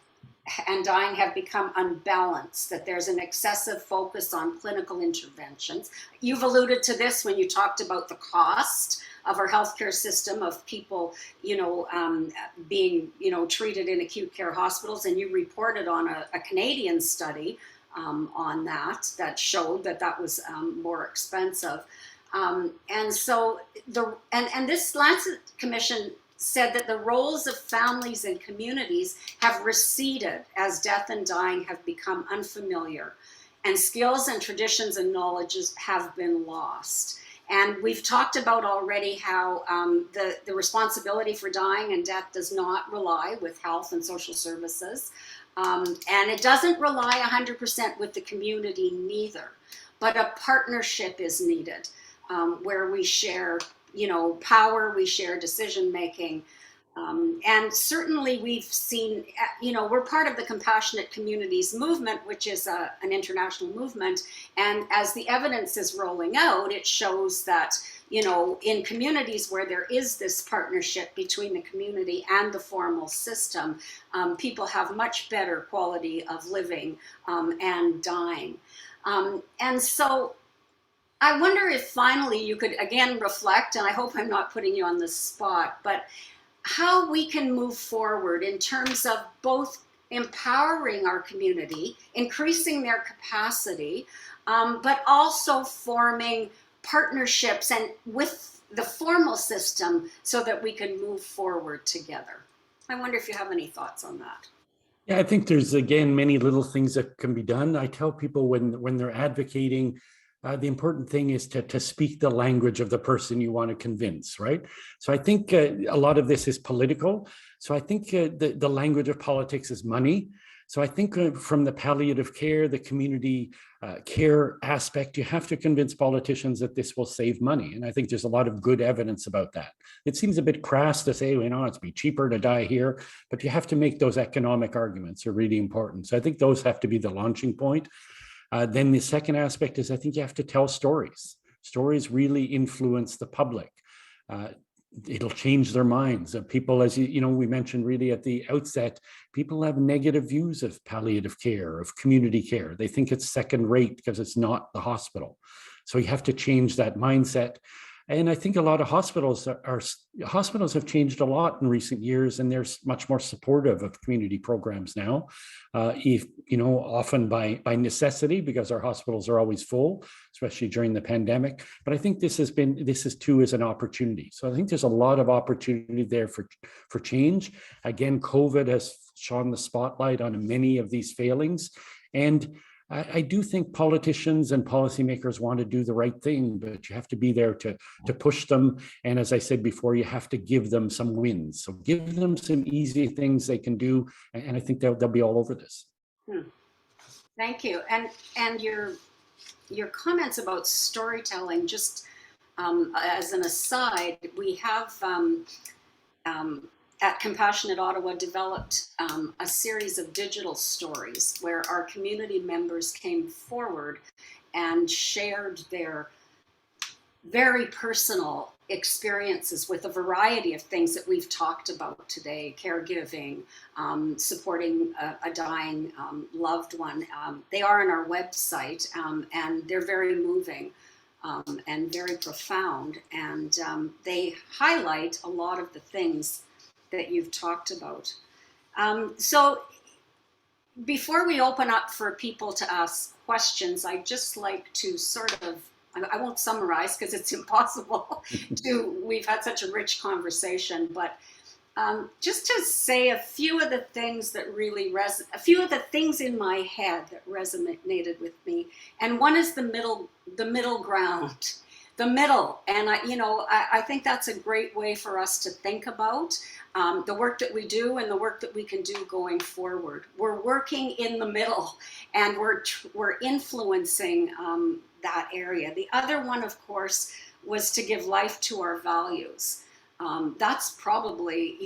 and dying have become unbalanced, that there's an excessive focus on clinical interventions. You've alluded to this when you talked about the cost of our healthcare system, of people, being, treated in acute care hospitals, and you reported on a Canadian study on that showed that was more expensive. And so this Lancet Commission said that the roles of families and communities have receded as death and dying have become unfamiliar, and skills and traditions and knowledges have been lost. And we've talked about already how the responsibility for dying and death does not rely with health and social services. And it doesn't rely 100% with the community neither, but a partnership is needed where we share, power, we share decision-making. And certainly we've seen, we're part of the Compassionate Communities Movement, which is an international movement. And as the evidence is rolling out, it shows that, in communities where there is this partnership between the community and the formal system, people have much better quality of living and dying. And so I wonder if finally you could again reflect, and I hope I'm not putting you on the spot, but how we can move forward in terms of both empowering our community, increasing their capacity, but also forming partnerships and with the formal system so that we can move forward together. I wonder if you have any thoughts on that. Yeah, I think there's, again, many little things that can be done. I tell people when they're advocating, the important thing is to speak the language of the person you want to convince, right? So I think a lot of this is political. So I think the language of politics is money. So I think from the palliative care, the community care aspect, you have to convince politicians that this will save money. And I think there's a lot of good evidence about that. It seems a bit crass to say, it's be cheaper to die here, but you have to make those economic arguments are really important. So I think those have to be the launching point. Then the second aspect is I think you have to tell stories. Stories really influence the public. It'll change their minds. People, as we mentioned really at the outset, people have negative views of palliative care, of community care. They think it's second rate because it's not the hospital. So you have to change that mindset. And I think a lot of hospitals have changed a lot in recent years, and they're much more supportive of community programs now, often by necessity, because our hospitals are always full, especially during the pandemic. But I think this is too as an opportunity. So I think there's a lot of opportunity there for change. Again, COVID has shone the spotlight on many of these failings, and I do think politicians and policymakers want to do the right thing, but you have to be there to push them. And as I said before, you have to give them some wins. So give them some easy things they can do. And I think they'll be all over this. Thank you. And your comments about storytelling, just as an aside, we have at Compassionate Ottawa developed a series of digital stories where our community members came forward and shared their very personal experiences with a variety of things that we've talked about today: caregiving, supporting a dying loved one. They are on our website, and they're very moving and very profound, and they highlight a lot of the things that you've talked about. So before we open up for people to ask questions, I'd just like to sort of, I won't summarize because it's impossible we've had such a rich conversation, but just to say a few of the things that really a few of the things in my head that resonated with me. And one is the middle ground, the middle. And I think that's a great way for us to think about the work that we do and the work that we can do going forward. We're working in the middle, and we're influencing that area. The other one, of course, was to give life to our values. That's probably,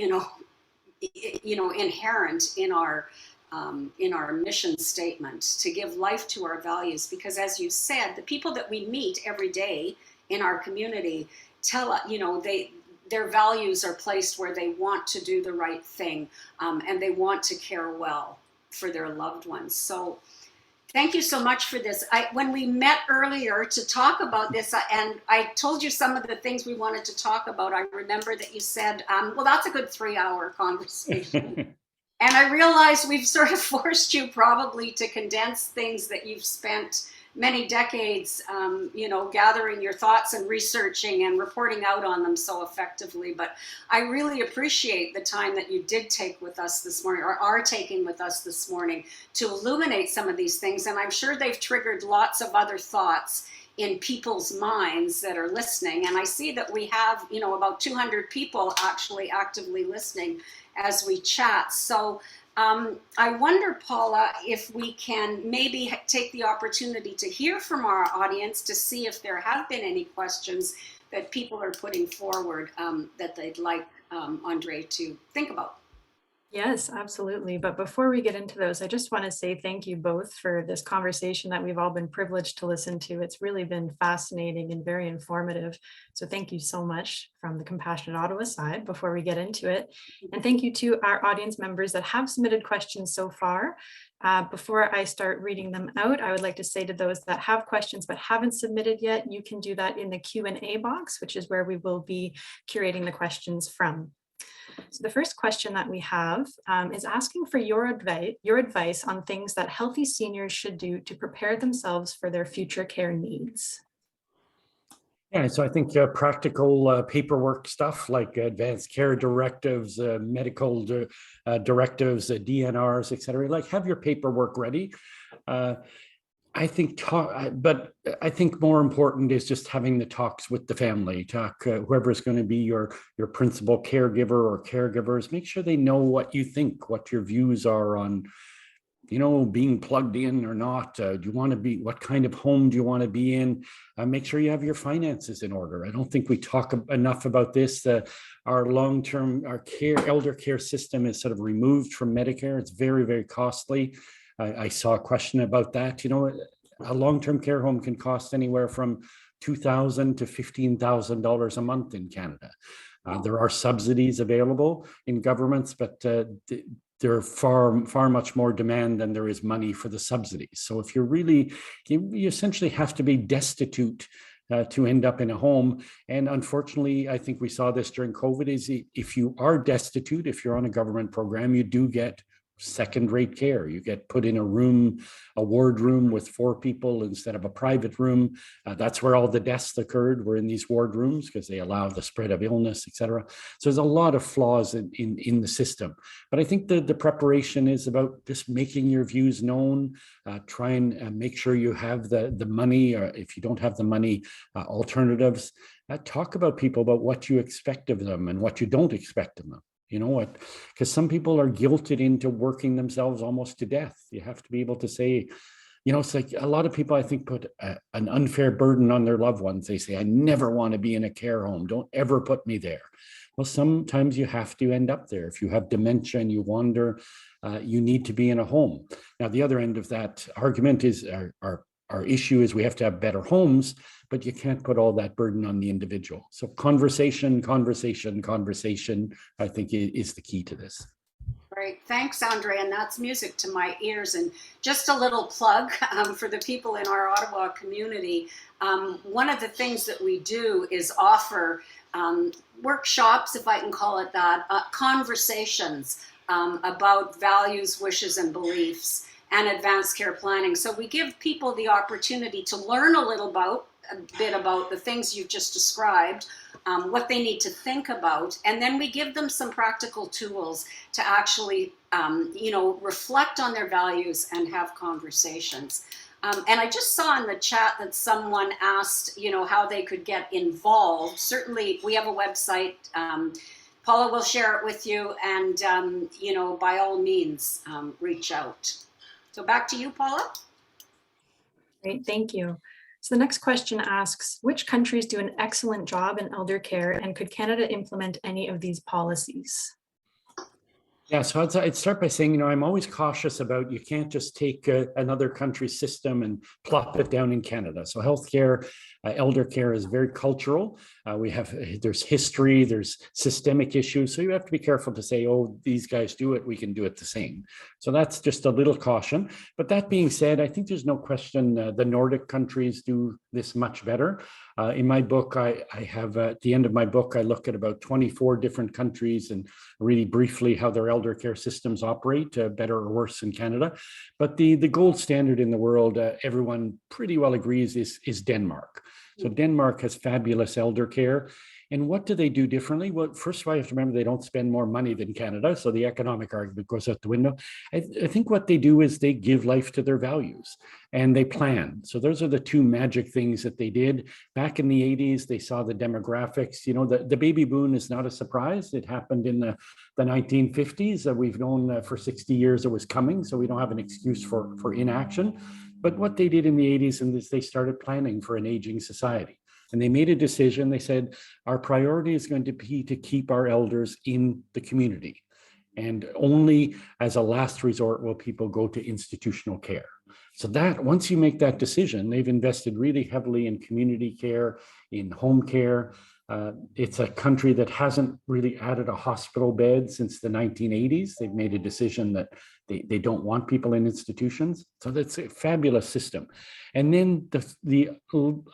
inherent in our mission statement, to give life to our values, because as you said, the people that we meet every day in our community tell us, their values are placed where they want to do the right thing, and they want to care well for their loved ones. So thank you so much for this. When we met earlier to talk about this, and I told you some of the things we wanted to talk about, I remember that you said, well, that's a good 3-hour conversation. And I realized we've sort of forced you probably to condense things that you've spent many decades, gathering your thoughts and researching and reporting out on them so effectively. But I really appreciate the time that you did take with us this morning, or are taking with us this morning, to illuminate some of these things. And I'm sure they've triggered lots of other thoughts in people's minds that are listening. And I see that we have, about 200 people actually actively listening as we chat. So I wonder, Paula, if we can maybe take the opportunity to hear from our audience to see if there have been any questions that people are putting forward that they'd like André to think about. Yes, absolutely. But before we get into those, I just want to say thank you both for this conversation that we've all been privileged to listen to. It's really been fascinating and very informative. So thank you so much from the Compassionate Ottawa side before we get into it. And thank you to our audience members that have submitted questions so far. Before I start reading them out, I would like to say to those that have questions but haven't submitted yet, you can do that in the Q&A box, which is where we will be curating the questions from. So the first question that we have is asking for your advice on things that healthy seniors should do to prepare themselves for their future care needs. Yeah, so I think practical paperwork stuff like advanced care directives, medical directives, DNRs, et cetera, like have your paperwork ready. I think, but I think more important is just having the talks with the family. Whoever is going to be your principal caregiver or caregivers, make sure they know what you think, what your views are on, being plugged in or not. Do you want to be, what kind of home do you want to be in? Make sure you have your finances in order. I don't think we talk enough about this. Our elder care system is sort of removed from Medicare. It's very, very costly. I saw a question about that. A long-term care home can cost anywhere from $2,000 to $15,000 a month in Canada. There are subsidies available in governments, but there are far much more demand than there is money for the subsidies. So if you essentially have to be destitute to end up in a home. And unfortunately, I think we saw this during COVID, is if you are destitute, if you're on a government program, you do get second-rate care. You get put in a ward room with 4 people instead of a private room. That's where all the deaths occurred, were in these ward rooms, because they allow the spread of illness, et cetera. So there's a lot of flaws in the system. But I think the preparation is about just making your views known, try and make sure you have the money, or if you don't have the money, alternatives. Talk about people about what you expect of them and what you don't expect of them. Because some people are guilted into working themselves almost to death. You have to be able to say, You know, it's like a lot of people, I think, put an unfair burden on their loved ones. They say, I never want to be in a care home. Don't ever put me there. Well, sometimes you have to end up there. If you have dementia and you wander, you need to be in a home. Now, the other end of that argument is our issue is we have to have better homes, but you can't put all that burden on the individual. So conversation, I think is the key to this. Great, thanks, Andre, and that's music to my ears. And just a little plug for the people in our Ottawa community. One of the things that we do is offer workshops, if I can call it that, conversations about values, wishes, and beliefs, and advanced care planning. So we give people the opportunity to learn a bit about the things you've just described, what they need to think about, and then we give them some practical tools to actually, reflect on their values and have conversations. And I just saw in the chat that someone asked, how they could get involved. Certainly, we have a website. Paula will share it with you, and by all means, reach out. So back to you, Paula. Great, thank you. So the next question asks, which countries do an excellent job in elder care, and could Canada implement any of these policies? Yeah, so I'd start by saying, I'm always cautious about, you can't just take another country's system and plop it down in Canada. So healthcare, elder care is very cultural. There's history, there's systemic issues. So you have to be careful to say, oh, these guys do it, we can do it the same. So that's just a little caution. But that being said, I think there's no question the Nordic countries do this much better. In my book, I have, at the end of my book, I look at about 24 different countries and really briefly how their elder care systems operate, better or worse in Canada. But the gold standard in the world, everyone pretty well agrees, is Denmark. So Denmark has fabulous elder care. And what do they do differently? Well, first of all, you have to remember they don't spend more money than Canada. So the economic argument goes out the window. I think what they do is they give life to their values and they plan. So those are the two magic things that they did. Back in the 80s, they saw the demographics. The baby boom is not a surprise. It happened in the 1950s. We've known for 60 years it was coming. So we don't have an excuse for inaction. But what they did in the 80s is they started planning for an aging society. And they made a decision. They said, our priority is going to be to keep our elders in the community. And only as a last resort will people go to institutional care. So that once you make that decision, they've invested really heavily in community care, in home care. It's a country that hasn't really added a hospital bed since the 1980s. They've made a decision that they don't want people in institutions. So that's a fabulous system. And then the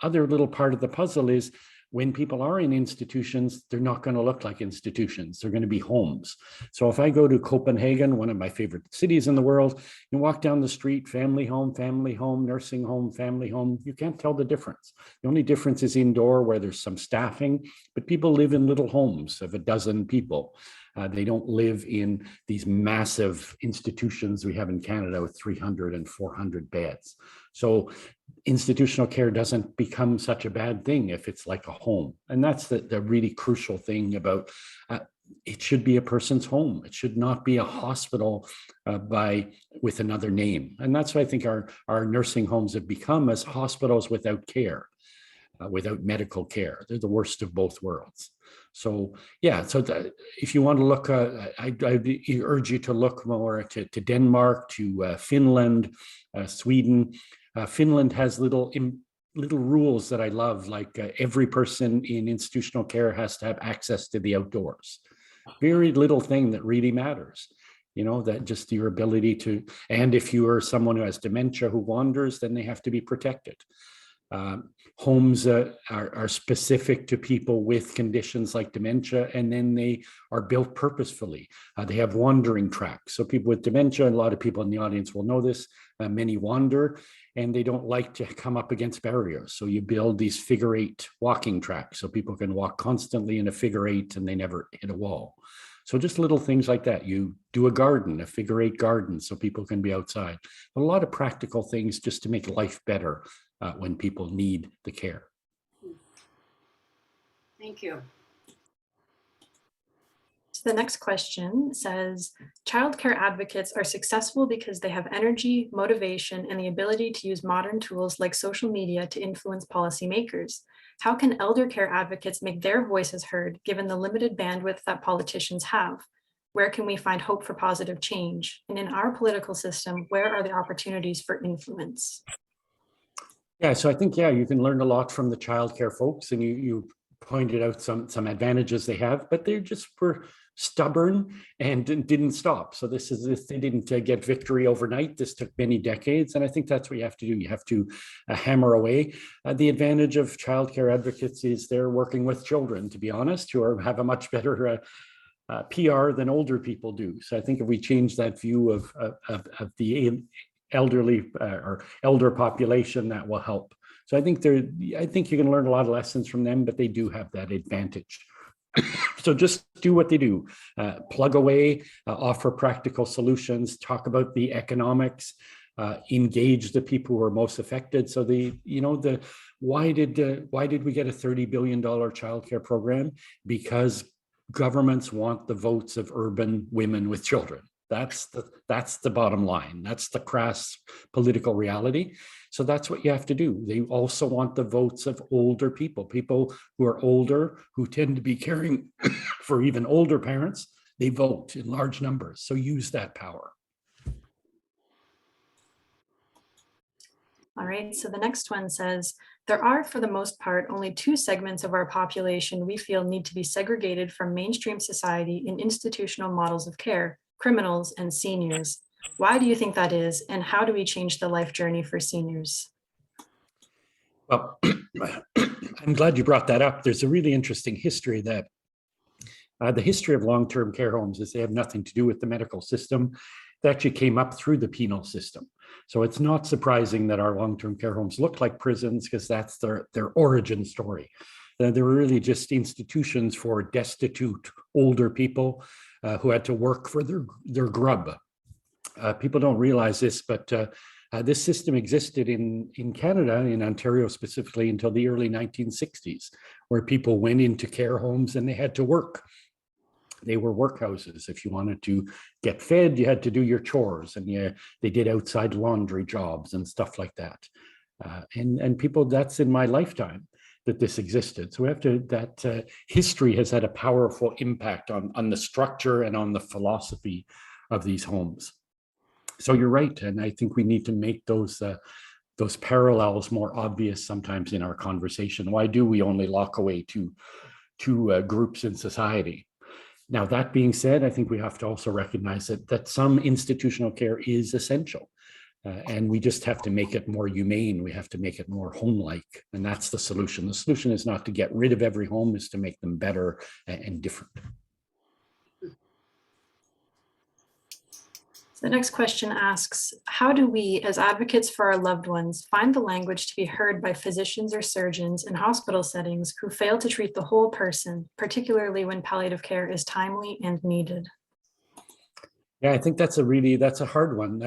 other little part of the puzzle is when people are in institutions, they're not going to look like institutions. They're going to be homes. So if I go to Copenhagen, one of my favorite cities in the world, you walk down the street, family home, nursing home, family home, you can't tell the difference. The only difference is indoor where there's some staffing, but people live in little homes of a dozen people. They don't live in these massive institutions we have in Canada with 300 and 400 beds. So institutional care doesn't become such a bad thing if it's like a home. And that's the really crucial thing about it should be a person's home. It should not be a hospital with another name. And that's what I think our nursing homes have become, as hospitals without care, without medical care. They're the worst of both worlds. So yeah, if you want to look, I urge you to look more to Denmark, to Finland, Sweden. Finland has little rules that I love, like every person in institutional care has to have access to the outdoors. Very little thing that really matters. That just your ability to, and if you are someone who has dementia who wanders, then they have to be protected. Homes are specific to people with conditions like dementia, and then they are built purposefully. They have wandering tracks. So people with dementia, and a lot of people in the audience will know this, many wander, and they don't like to come up against barriers. So you build these figure-8 walking tracks so people can walk constantly in a figure-8 and they never hit a wall. So just little things like that. You do a garden, a figure-8 garden, so people can be outside. A lot of practical things just to make life better when people need the care. Thank you. So the next question says, childcare advocates are successful because they have energy, motivation, and the ability to use modern tools like social media to influence policymakers. How can elder care advocates make their voices heard given the limited bandwidth that politicians have? Where can we find hope for positive change? And in our political system, where are the opportunities for influence? Yeah, so I think, yeah, you can learn a lot from the childcare folks, and you pointed out some advantages they have, but they just were stubborn and didn't stop. So this they didn't get victory overnight. This took many decades, and I think that's what you have to do. You have to hammer away. The advantage of childcare advocates is they're working with children, to be honest, who have a much better PR than older people do. So I think if we change that view of the elderly or elder population, that will help. So I think you can learn a lot of lessons from them, but they do have that advantage. So just do what they do, plug away, offer practical solutions, talk about the economics, engage the people who are most affected. So why did we get a $30 billion childcare program? Because governments want the votes of urban women with children. That's the bottom line. That's the crass political reality. So that's what you have to do. They also want the votes of older people who are older, who tend to be caring for even older parents. They vote in large numbers. So use that power. All right, so the next one says, there are, for the most part, only two segments of our population we feel need to be segregated from mainstream society in institutional models of care: criminals and seniors. Why do you think that is, and how do we change the life journey for seniors? Well, I'm glad you brought that up. There's a really interesting history that the history of long-term care homes is they have nothing to do with the medical system. They actually came up through the penal system. So it's not surprising that our long-term care homes look like prisons, because that's their origin story. They were really just institutions for destitute older people who had to work for their grub. People don't realize this, but this system existed in Canada, in Ontario specifically, until the early 1960s, where people went into care homes and they had to work. They were workhouses. If you wanted to get fed, you had to do your chores, and they did outside laundry jobs and stuff like that. And people, that's in my lifetime that this existed. So history has had a powerful impact on the structure and on the philosophy of these homes. So you're right, and I think we need to make those parallels more obvious sometimes in our conversation. Why do we only lock away two groups in society? Now, that being said, I think we have to also recognize that some institutional care is essential, and we just have to make it more humane. We have to make it more home-like, and that's the solution. The solution is not to get rid of every home, is to make them better and different. So the next question asks, how do we, as advocates for our loved ones, find the language to be heard by physicians or surgeons in hospital settings who fail to treat the whole person, particularly when palliative care is timely and needed? Yeah, I think that's a hard one.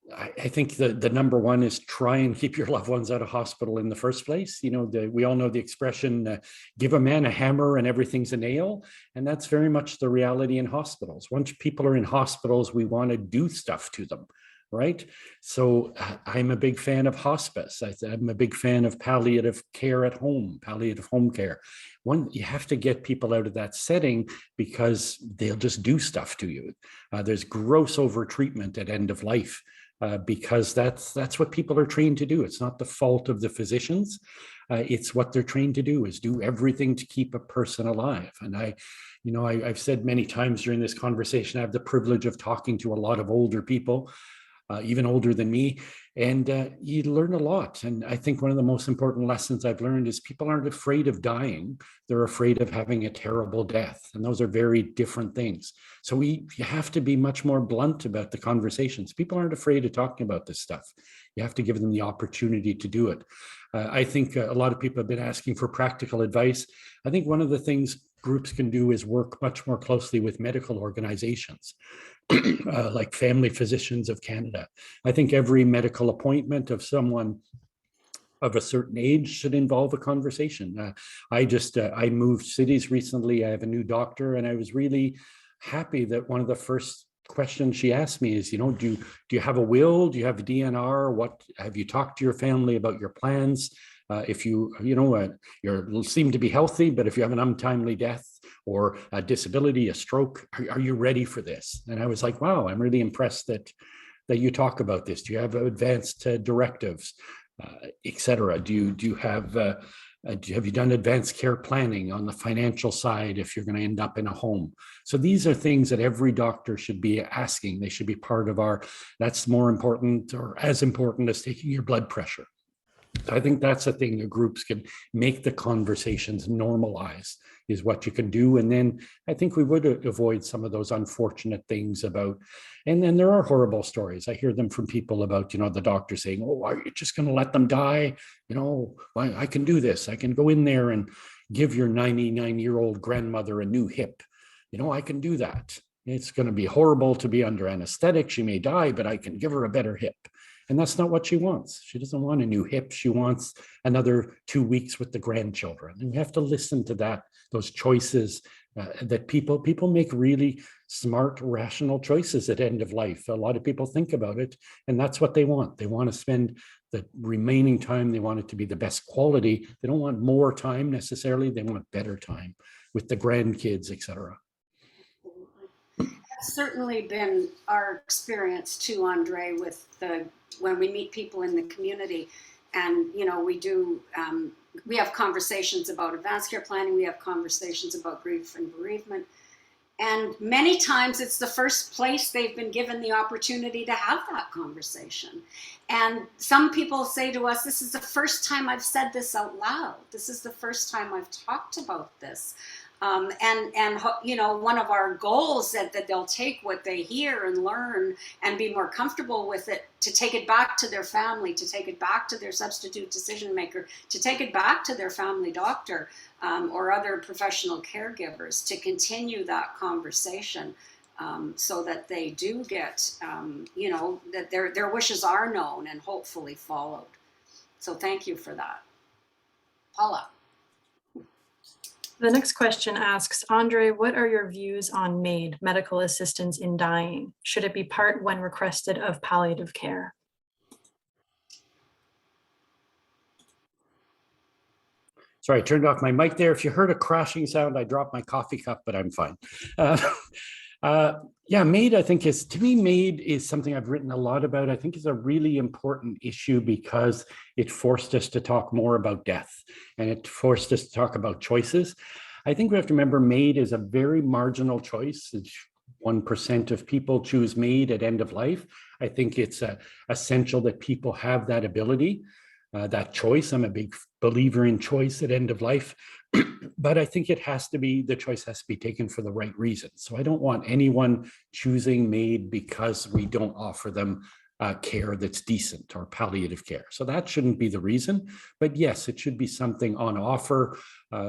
I think the number one is try and keep your loved ones out of hospital in the first place. We all know the expression, give a man a hammer and everything's a nail. And that's very much the reality in hospitals. Once people are in hospitals, we want to do stuff to them, right? So I'm a big fan of hospice. I'm a big fan of palliative care at home, palliative home care. You have to get people out of that setting because they'll just do stuff to you. There's gross overtreatment at end of life. Because that's what people are trained to do. It's not the fault of the physicians. It's what they're trained to do, is do everything to keep a person alive. And I've said many times during this conversation, I have the privilege of talking to a lot of older people, even older than me, and you learn a lot. And I think one of the most important lessons I've learned is people aren't afraid of dying. They're afraid of having a terrible death. And those are very different things. So you have to be much more blunt about the conversations. People aren't afraid of talking about this stuff. You have to give them the opportunity to do it. I think a lot of people have been asking for practical advice. I think one of the things groups can do is work much more closely with medical organizations, like Family Physicians of Canada. I think every medical appointment of someone of a certain age should involve a conversation. I moved cities recently. I have a new doctor, and I was really happy that one of the first questions she asked me is, do you have a will? Do you have a DNR? What have you talked to your family about your plans? If you seem to be healthy, but if you have an untimely death or a disability, a stroke, are you ready for this? And I was like, wow, I'm really impressed that you talk about this. Do you have advanced directives, etc.? Have you done advanced care planning on the financial side if you're going to end up in a home? So these are things that every doctor should be asking. They should be part of that's more important or as important as taking your blood pressure. So I think that's a thing that groups can make the conversations normalize, is what you can do. And then I think we would avoid some of those unfortunate things about, and then there are horrible stories. I hear them from people about, the doctor saying, oh, are you just going to let them die? I can do this. I can go in there and give your 99-year-old grandmother a new hip. I can do that. It's going to be horrible to be under anesthetic. She may die, but I can give her a better hip. And that's not what she wants. She doesn't want a new hip. She wants another 2 weeks with the grandchildren. And we have to listen to those choices that people make really smart, rational choices at end of life. A lot of people think about it, and that's what they want. They want to spend the remaining time. They want it to be the best quality. They don't want more time necessarily. They want better time with the grandkids, etc. That's certainly been our experience too, Andre, when we meet people in the community, and we have conversations about advanced care planning, we have conversations about grief and bereavement, and many times it's the first place they've been given the opportunity to have that conversation. And some people say to us, this is the first time I've said this out loud. This is the first time I've talked about this. One of our goals that they'll take what they hear and learn and be more comfortable with it, to take it back to their family, to take it back to their substitute decision maker, to take it back to their family doctor or other professional caregivers, to continue that conversation so that they do get, that their wishes are known and hopefully followed. So thank you for that. Paula. The next question asks, Andre, what are your views on MAID, medical assistance in dying? Should it be part when requested of palliative care? Sorry, I turned off my mic there. If you heard a crashing sound, I dropped my coffee cup, but I'm fine. MAID, I think MAID is something I've written a lot about. I think is a really important issue because it forced us to talk more about death, and it forced us to talk about choices. I think we have to remember MAID is a very marginal choice. 1% of people choose MAID at end of life. I think it's essential that people have that ability, that choice. I'm a big believer in choice at end of life. But I think the choice has to be taken for the right reasons. So I don't want anyone choosing MAID because we don't offer them care that's decent or palliative care. So that shouldn't be the reason. But yes, it should be something on offer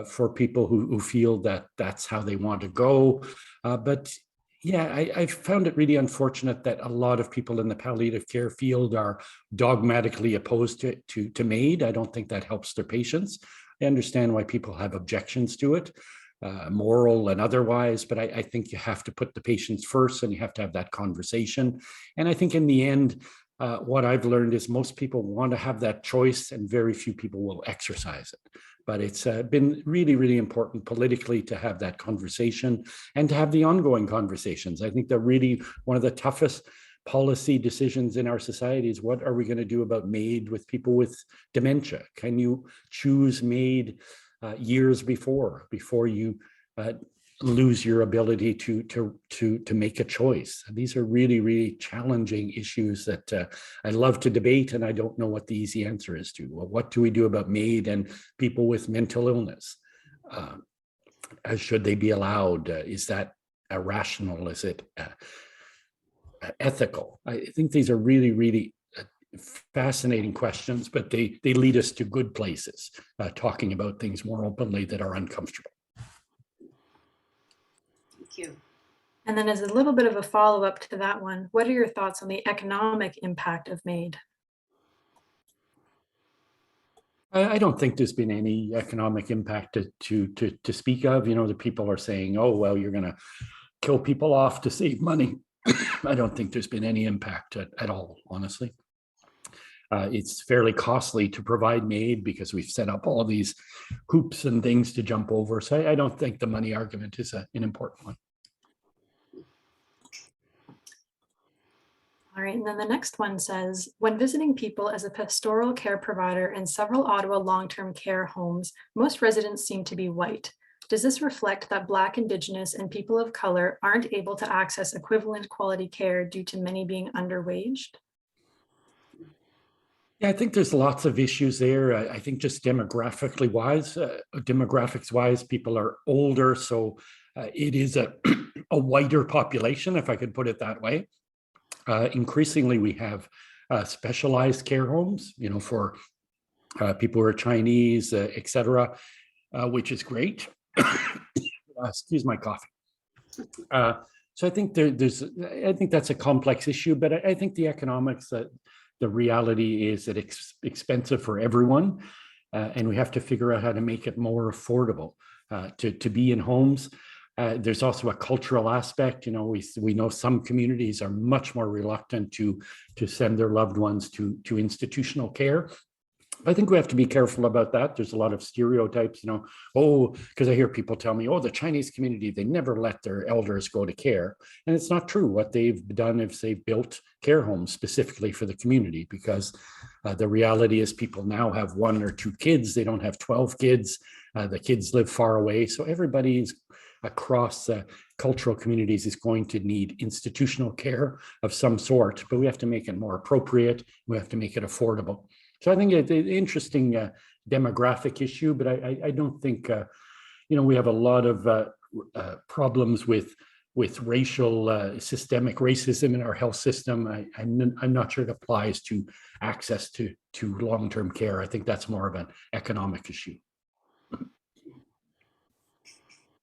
for people who feel that that's how they want to go. I found it really unfortunate that a lot of people in the palliative care field are dogmatically opposed to MAID. I don't think that helps their patients. I understand why people have objections to it, moral and otherwise, but I think you have to put the patients first and you have to have that conversation. And I think in the end, what I've learned is most people want to have that choice and very few people will exercise it. But it's been really, really important politically to have that conversation and to have the ongoing conversations. I think they're really one of the toughest policy decisions in our society is what are we going to do about MAID with people with dementia? Can you choose MAID years before you lose your ability to make a choice? These are really, really challenging issues that I love to debate, and I don't know what the easy answer is to. Well, what do we do about MAID and people with mental illness? Should they be allowed? Is that irrational? Is it ethical? I think these are really, really fascinating questions, but they lead us to good places, talking about things more openly that are uncomfortable. Thank you. And then as a little bit of a follow-up to that one, what are your thoughts on the economic impact of MAID? I don't think there's been any economic impact to speak of. The people are saying, oh, well, you're going to kill people off to save money. I don't think there's been any impact at all, honestly. It's fairly costly to provide MAID because we've set up all these hoops and things to jump over. So I don't think the money argument is an important one. All right, and then the next one says, when visiting people as a pastoral care provider in several Ottawa long-term care homes, most residents seem to be white. Does this reflect that Black, Indigenous, and people of color aren't able to access equivalent quality care due to many being underwaged? Yeah, I think there's lots of issues there. I think just demographics wise, people are older. So it is a whiter population, if I could put it that way. Increasingly, we have specialized care homes, for people who are Chinese, et cetera, which is great. Excuse my coffee. So I think I think that's a complex issue, but I think the economics, the reality is that it's expensive for everyone, and we have to figure out how to make it more affordable to be in homes. There's also a cultural aspect. We know some communities are much more reluctant to send their loved ones to institutional care. I think we have to be careful about that. There's a lot of stereotypes, because I hear people tell me, the Chinese community, they never let their elders go to care. And it's not true. What they've done is they've built care homes specifically for the community, because the reality is people now have 1 or 2 kids. They don't have 12 kids. The kids live far away. So everybody's across cultural communities is going to need institutional care of some sort, but we have to make it more appropriate. We have to make it affordable. So I think it's an interesting demographic issue, but I don't think, we have a lot of problems with racial, systemic racism in our health system. I'm not sure it applies to access to long-term care. I think that's more of an economic issue.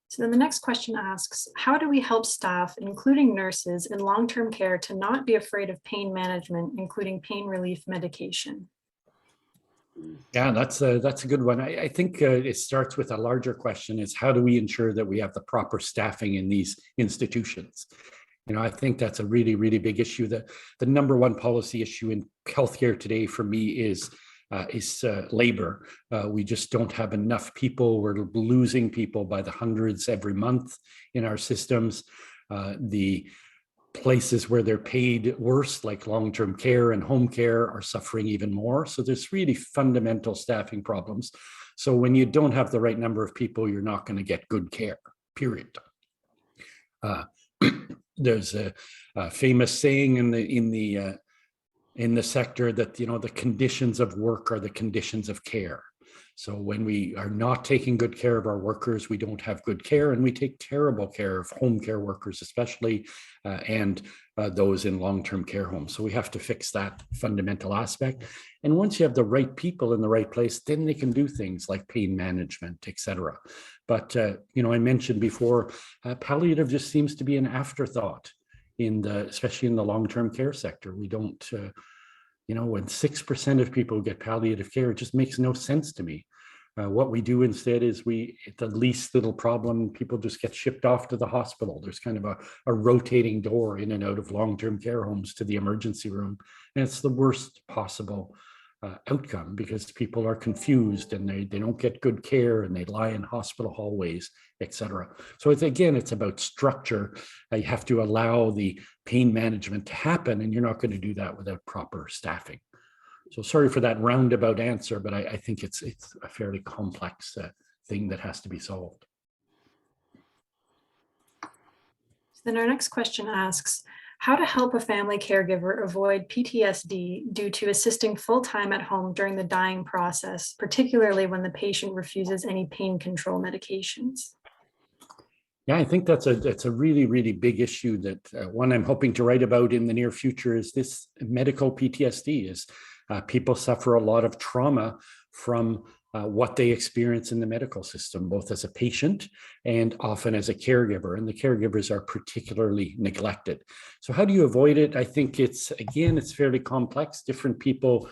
So then the next question asks, how do we help staff, including nurses in long-term care, to not be afraid of pain management, including pain relief medication? Yeah, that's a good one. I think it starts with a larger question: is how do we ensure that we have the proper staffing in these institutions? I think that's a really, really big issue. The number one policy issue in healthcare today for me is labor. We just don't have enough people. We're losing people by the hundreds every month in our systems. The places where they're paid worse, like long-term care and home care, are suffering even more. So there's really fundamental staffing problems. So when you don't have the right number of people, you're not going to get good care, period. There's a famous saying in the sector that, the conditions of work are the conditions of care. So when we are not taking good care of our workers, we don't have good care, and we take terrible care of home care workers, especially, and those in long-term care homes. So we have to fix that fundamental aspect. And once you have the right people in the right place, then they can do things like pain management, et cetera. But, I mentioned before, palliative just seems to be an afterthought especially in the long-term care sector. We don't, when 6% of people get palliative care, it just makes no sense to me. What we do instead is at the least little problem, people just get shipped off to the hospital. There's kind of a rotating door in and out of long-term care homes to the emergency room. And it's the worst possible outcome, because people are confused and they don't get good care, and they lie in hospital hallways, et cetera. So it's about structure. You have to allow the pain management to happen, and you're not going to do that without proper staffing. So sorry for that roundabout answer, but I think it's a fairly complex thing that has to be solved. Then our next question asks, how to help a family caregiver avoid PTSD due to assisting full-time at home during the dying process, particularly when the patient refuses any pain control medications? Yeah, I think that's a really, really big issue that one I'm hoping to write about in the near future is this medical PTSD. People suffer a lot of trauma from what they experience in the medical system, both as a patient and often as a caregiver, and the caregivers are particularly neglected. So how do you avoid it? I think it's fairly complex. Different people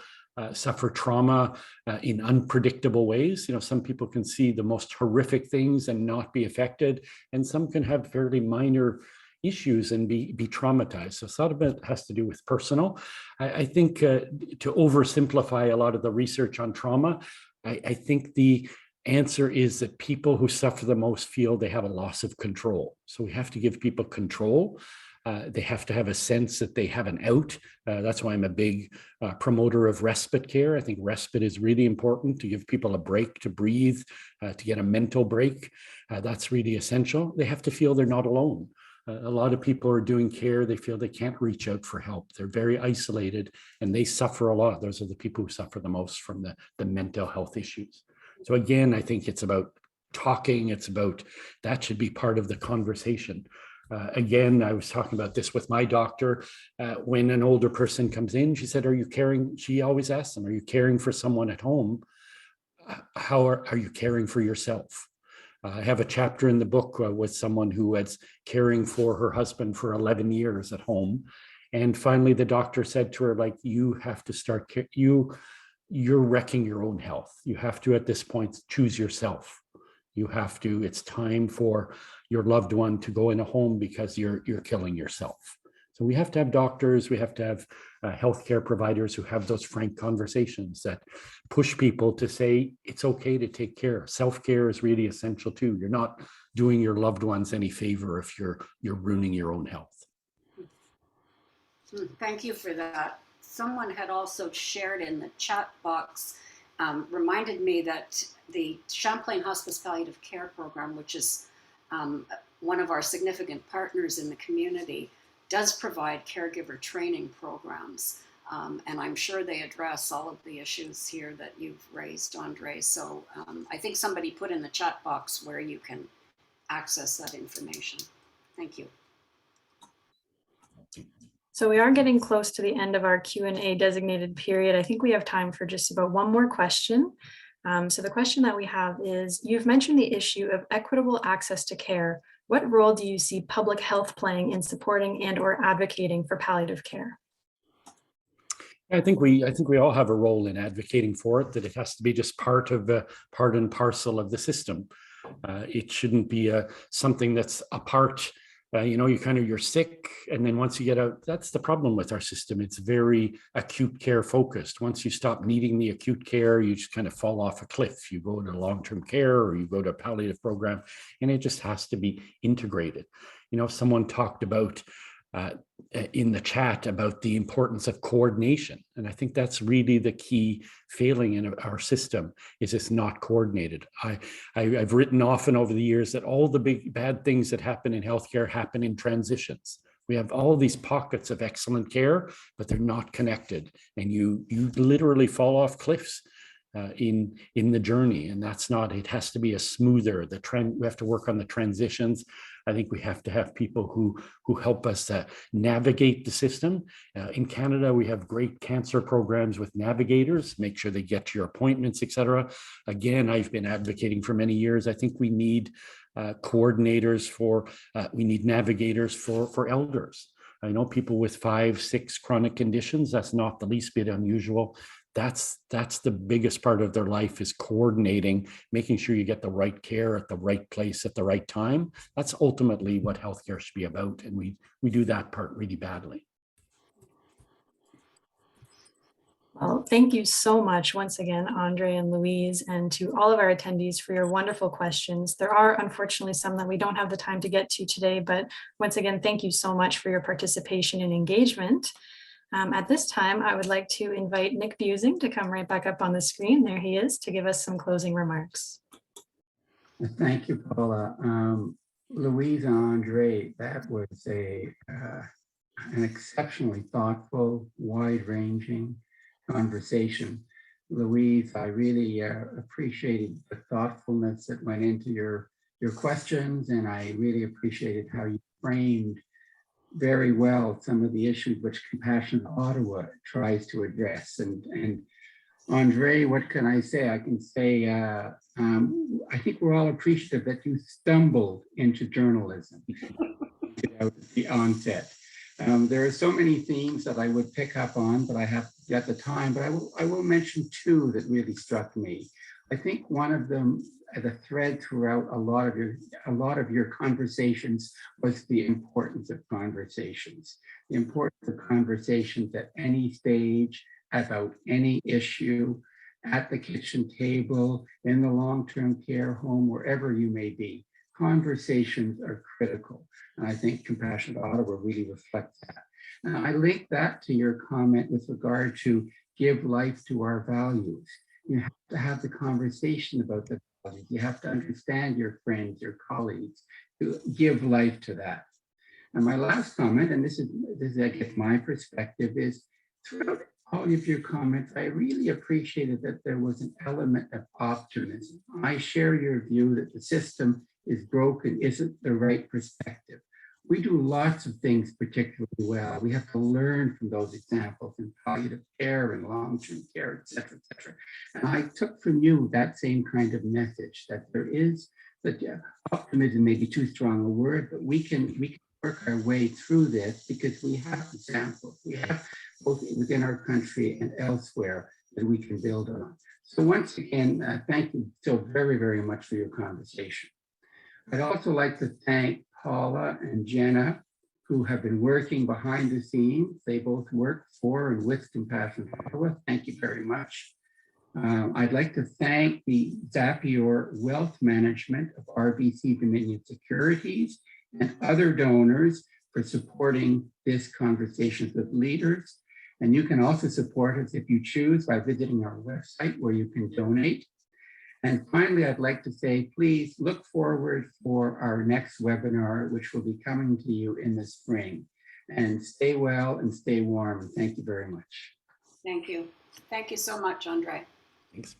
suffer trauma in unpredictable ways. You know, some people can see the most horrific things and not be affected, and some can have fairly minor issues and be traumatized. So some of it has to do with personal. I think to oversimplify a lot of the research on trauma, I think the answer is that people who suffer the most feel they have a loss of control. So we have to give people control. They have to have a sense that they have an out. That's why I'm a big promoter of respite care. I think respite is really important to give people a break to breathe, to get a mental break. That's really essential. They have to feel they're not alone. A lot of people are doing care. They feel they can't reach out for help. They're very isolated and they suffer a lot. Those are the people who suffer the most from the mental health issues. So again, I think it's about talking. It's about, that should be part of the conversation. Again, I was talking about this with my doctor. When an older person comes in, she said, are you caring? She always asks them, are you caring for someone at home? How are you caring for yourself? I have a chapter in the book with someone who was caring for her husband for 11 years at home. And finally, the doctor said to her, like, you have to start, you're wrecking your own health. You have to, at this point, choose yourself. You have to, it's time for your loved one to go in a home because you're killing yourself. So we have to have doctors, we have to have healthcare providers who have those frank conversations that push people to say, it's okay to take care. Self-care is really essential too. You're not doing your loved ones any favor if you're ruining your own health. Thank you for that. Someone had also shared in the chat box, reminded me that the Champlain Hospice Palliative Care Program, which is one of our significant partners in the community, does provide caregiver training programs. And I'm sure they address all of the issues here that you've raised, Andre. So I think somebody put in the chat box where you can access that information. Thank you. So we are getting close to the end of our Q&A designated period. I think we have time for just about one more question. So the question that we have is, you've mentioned the issue of equitable access to care. What role do you see public health playing in supporting and or advocating for palliative care? I think we all have a role in advocating for it, that it has to be just part and parcel of the system. It shouldn't be something that's apart. You're sick, and then once you get out, that's the problem with our system. It's very acute care focused. Once you stop needing the acute care, you just kind of fall off a cliff. You go to long-term care or you go to a palliative program, and it just has to be integrated. Someone talked about in the chat about the importance of coordination. And I think that's really the key failing in our system, is it's not coordinated. I've written often over the years that all the big bad things that happen in healthcare happen in transitions. We have all these pockets of excellent care, but they're not connected. And you literally fall off cliffs in the journey. And that's not, it has to be a smoother, we have to work on the transitions. I think we have to have people who help us navigate the system. In Canada, we have great cancer programs with navigators, make sure they get to your appointments, etc. Again, I've been advocating for many years. I think we need coordinators we need navigators for elders. I know people with 5, 6 chronic conditions, that's not the least bit unusual. That's the biggest part of their life, is coordinating, making sure you get the right care at the right place at the right time. That's ultimately what healthcare should be about, and we do that part really badly. Well, thank you so much once again, Andre and Louise, and to all of our attendees for your wonderful questions. There are unfortunately some that we don't have the time to get to today, but once again, thank you so much for your participation and engagement. At this time, I would like to invite Nick Busing to come right back up on the screen. There he is, to give us some closing remarks. Thank you, Paula. Louise and Andre, that was an exceptionally thoughtful, wide-ranging conversation. Louise, I really appreciated the thoughtfulness that went into your questions, and I really appreciated how you framed very well some of the issues which Compassion Ottawa tries to address. And Andre, what can I say? I can say I think we're all appreciative that you stumbled into journalism at the onset. There are so many themes that I would pick up on, but I have to at the time, but I will mention two that really struck me. I think one of them, the thread throughout a lot of your conversations, was the importance of conversations. The importance of conversations at any stage, about any issue, at the kitchen table, in the long-term care home, wherever you may be. Conversations are critical. And I think Compassionate Ottawa really reflects that. And I link that to your comment with regard to give life to our values. You have to have the conversation about the values. You have to understand your friends, your colleagues, to give life to that. And my last comment, and this is I guess my perspective, is throughout all of your comments, I really appreciated that there was an element of optimism. I share your view that the system is broken, isn't the right perspective. We do lots of things particularly well. We have to learn from those examples in palliative care and long-term care, et cetera, et cetera. And I took from you that same kind of message, that there is, that optimism may be too strong a word, but we can work our way through this because we have examples. We have both within our country and elsewhere that we can build on. So once again, thank you so very, very much for your conversation. I'd also like to thank Paula and Jenna, who have been working behind the scenes. They both work for and with Compassionate Ottawa. Thank you very much. I'd like to thank the Zapier Wealth Management of RBC Dominion Securities and other donors for supporting this Conversations with Leaders. And you can also support us if you choose by visiting our website where you can donate. And finally, I'd like to say, please look forward for our next webinar, which will be coming to you in the spring. And stay well and stay warm. And thank you very much. Thank you. Thank you so much, Andre. Thanks.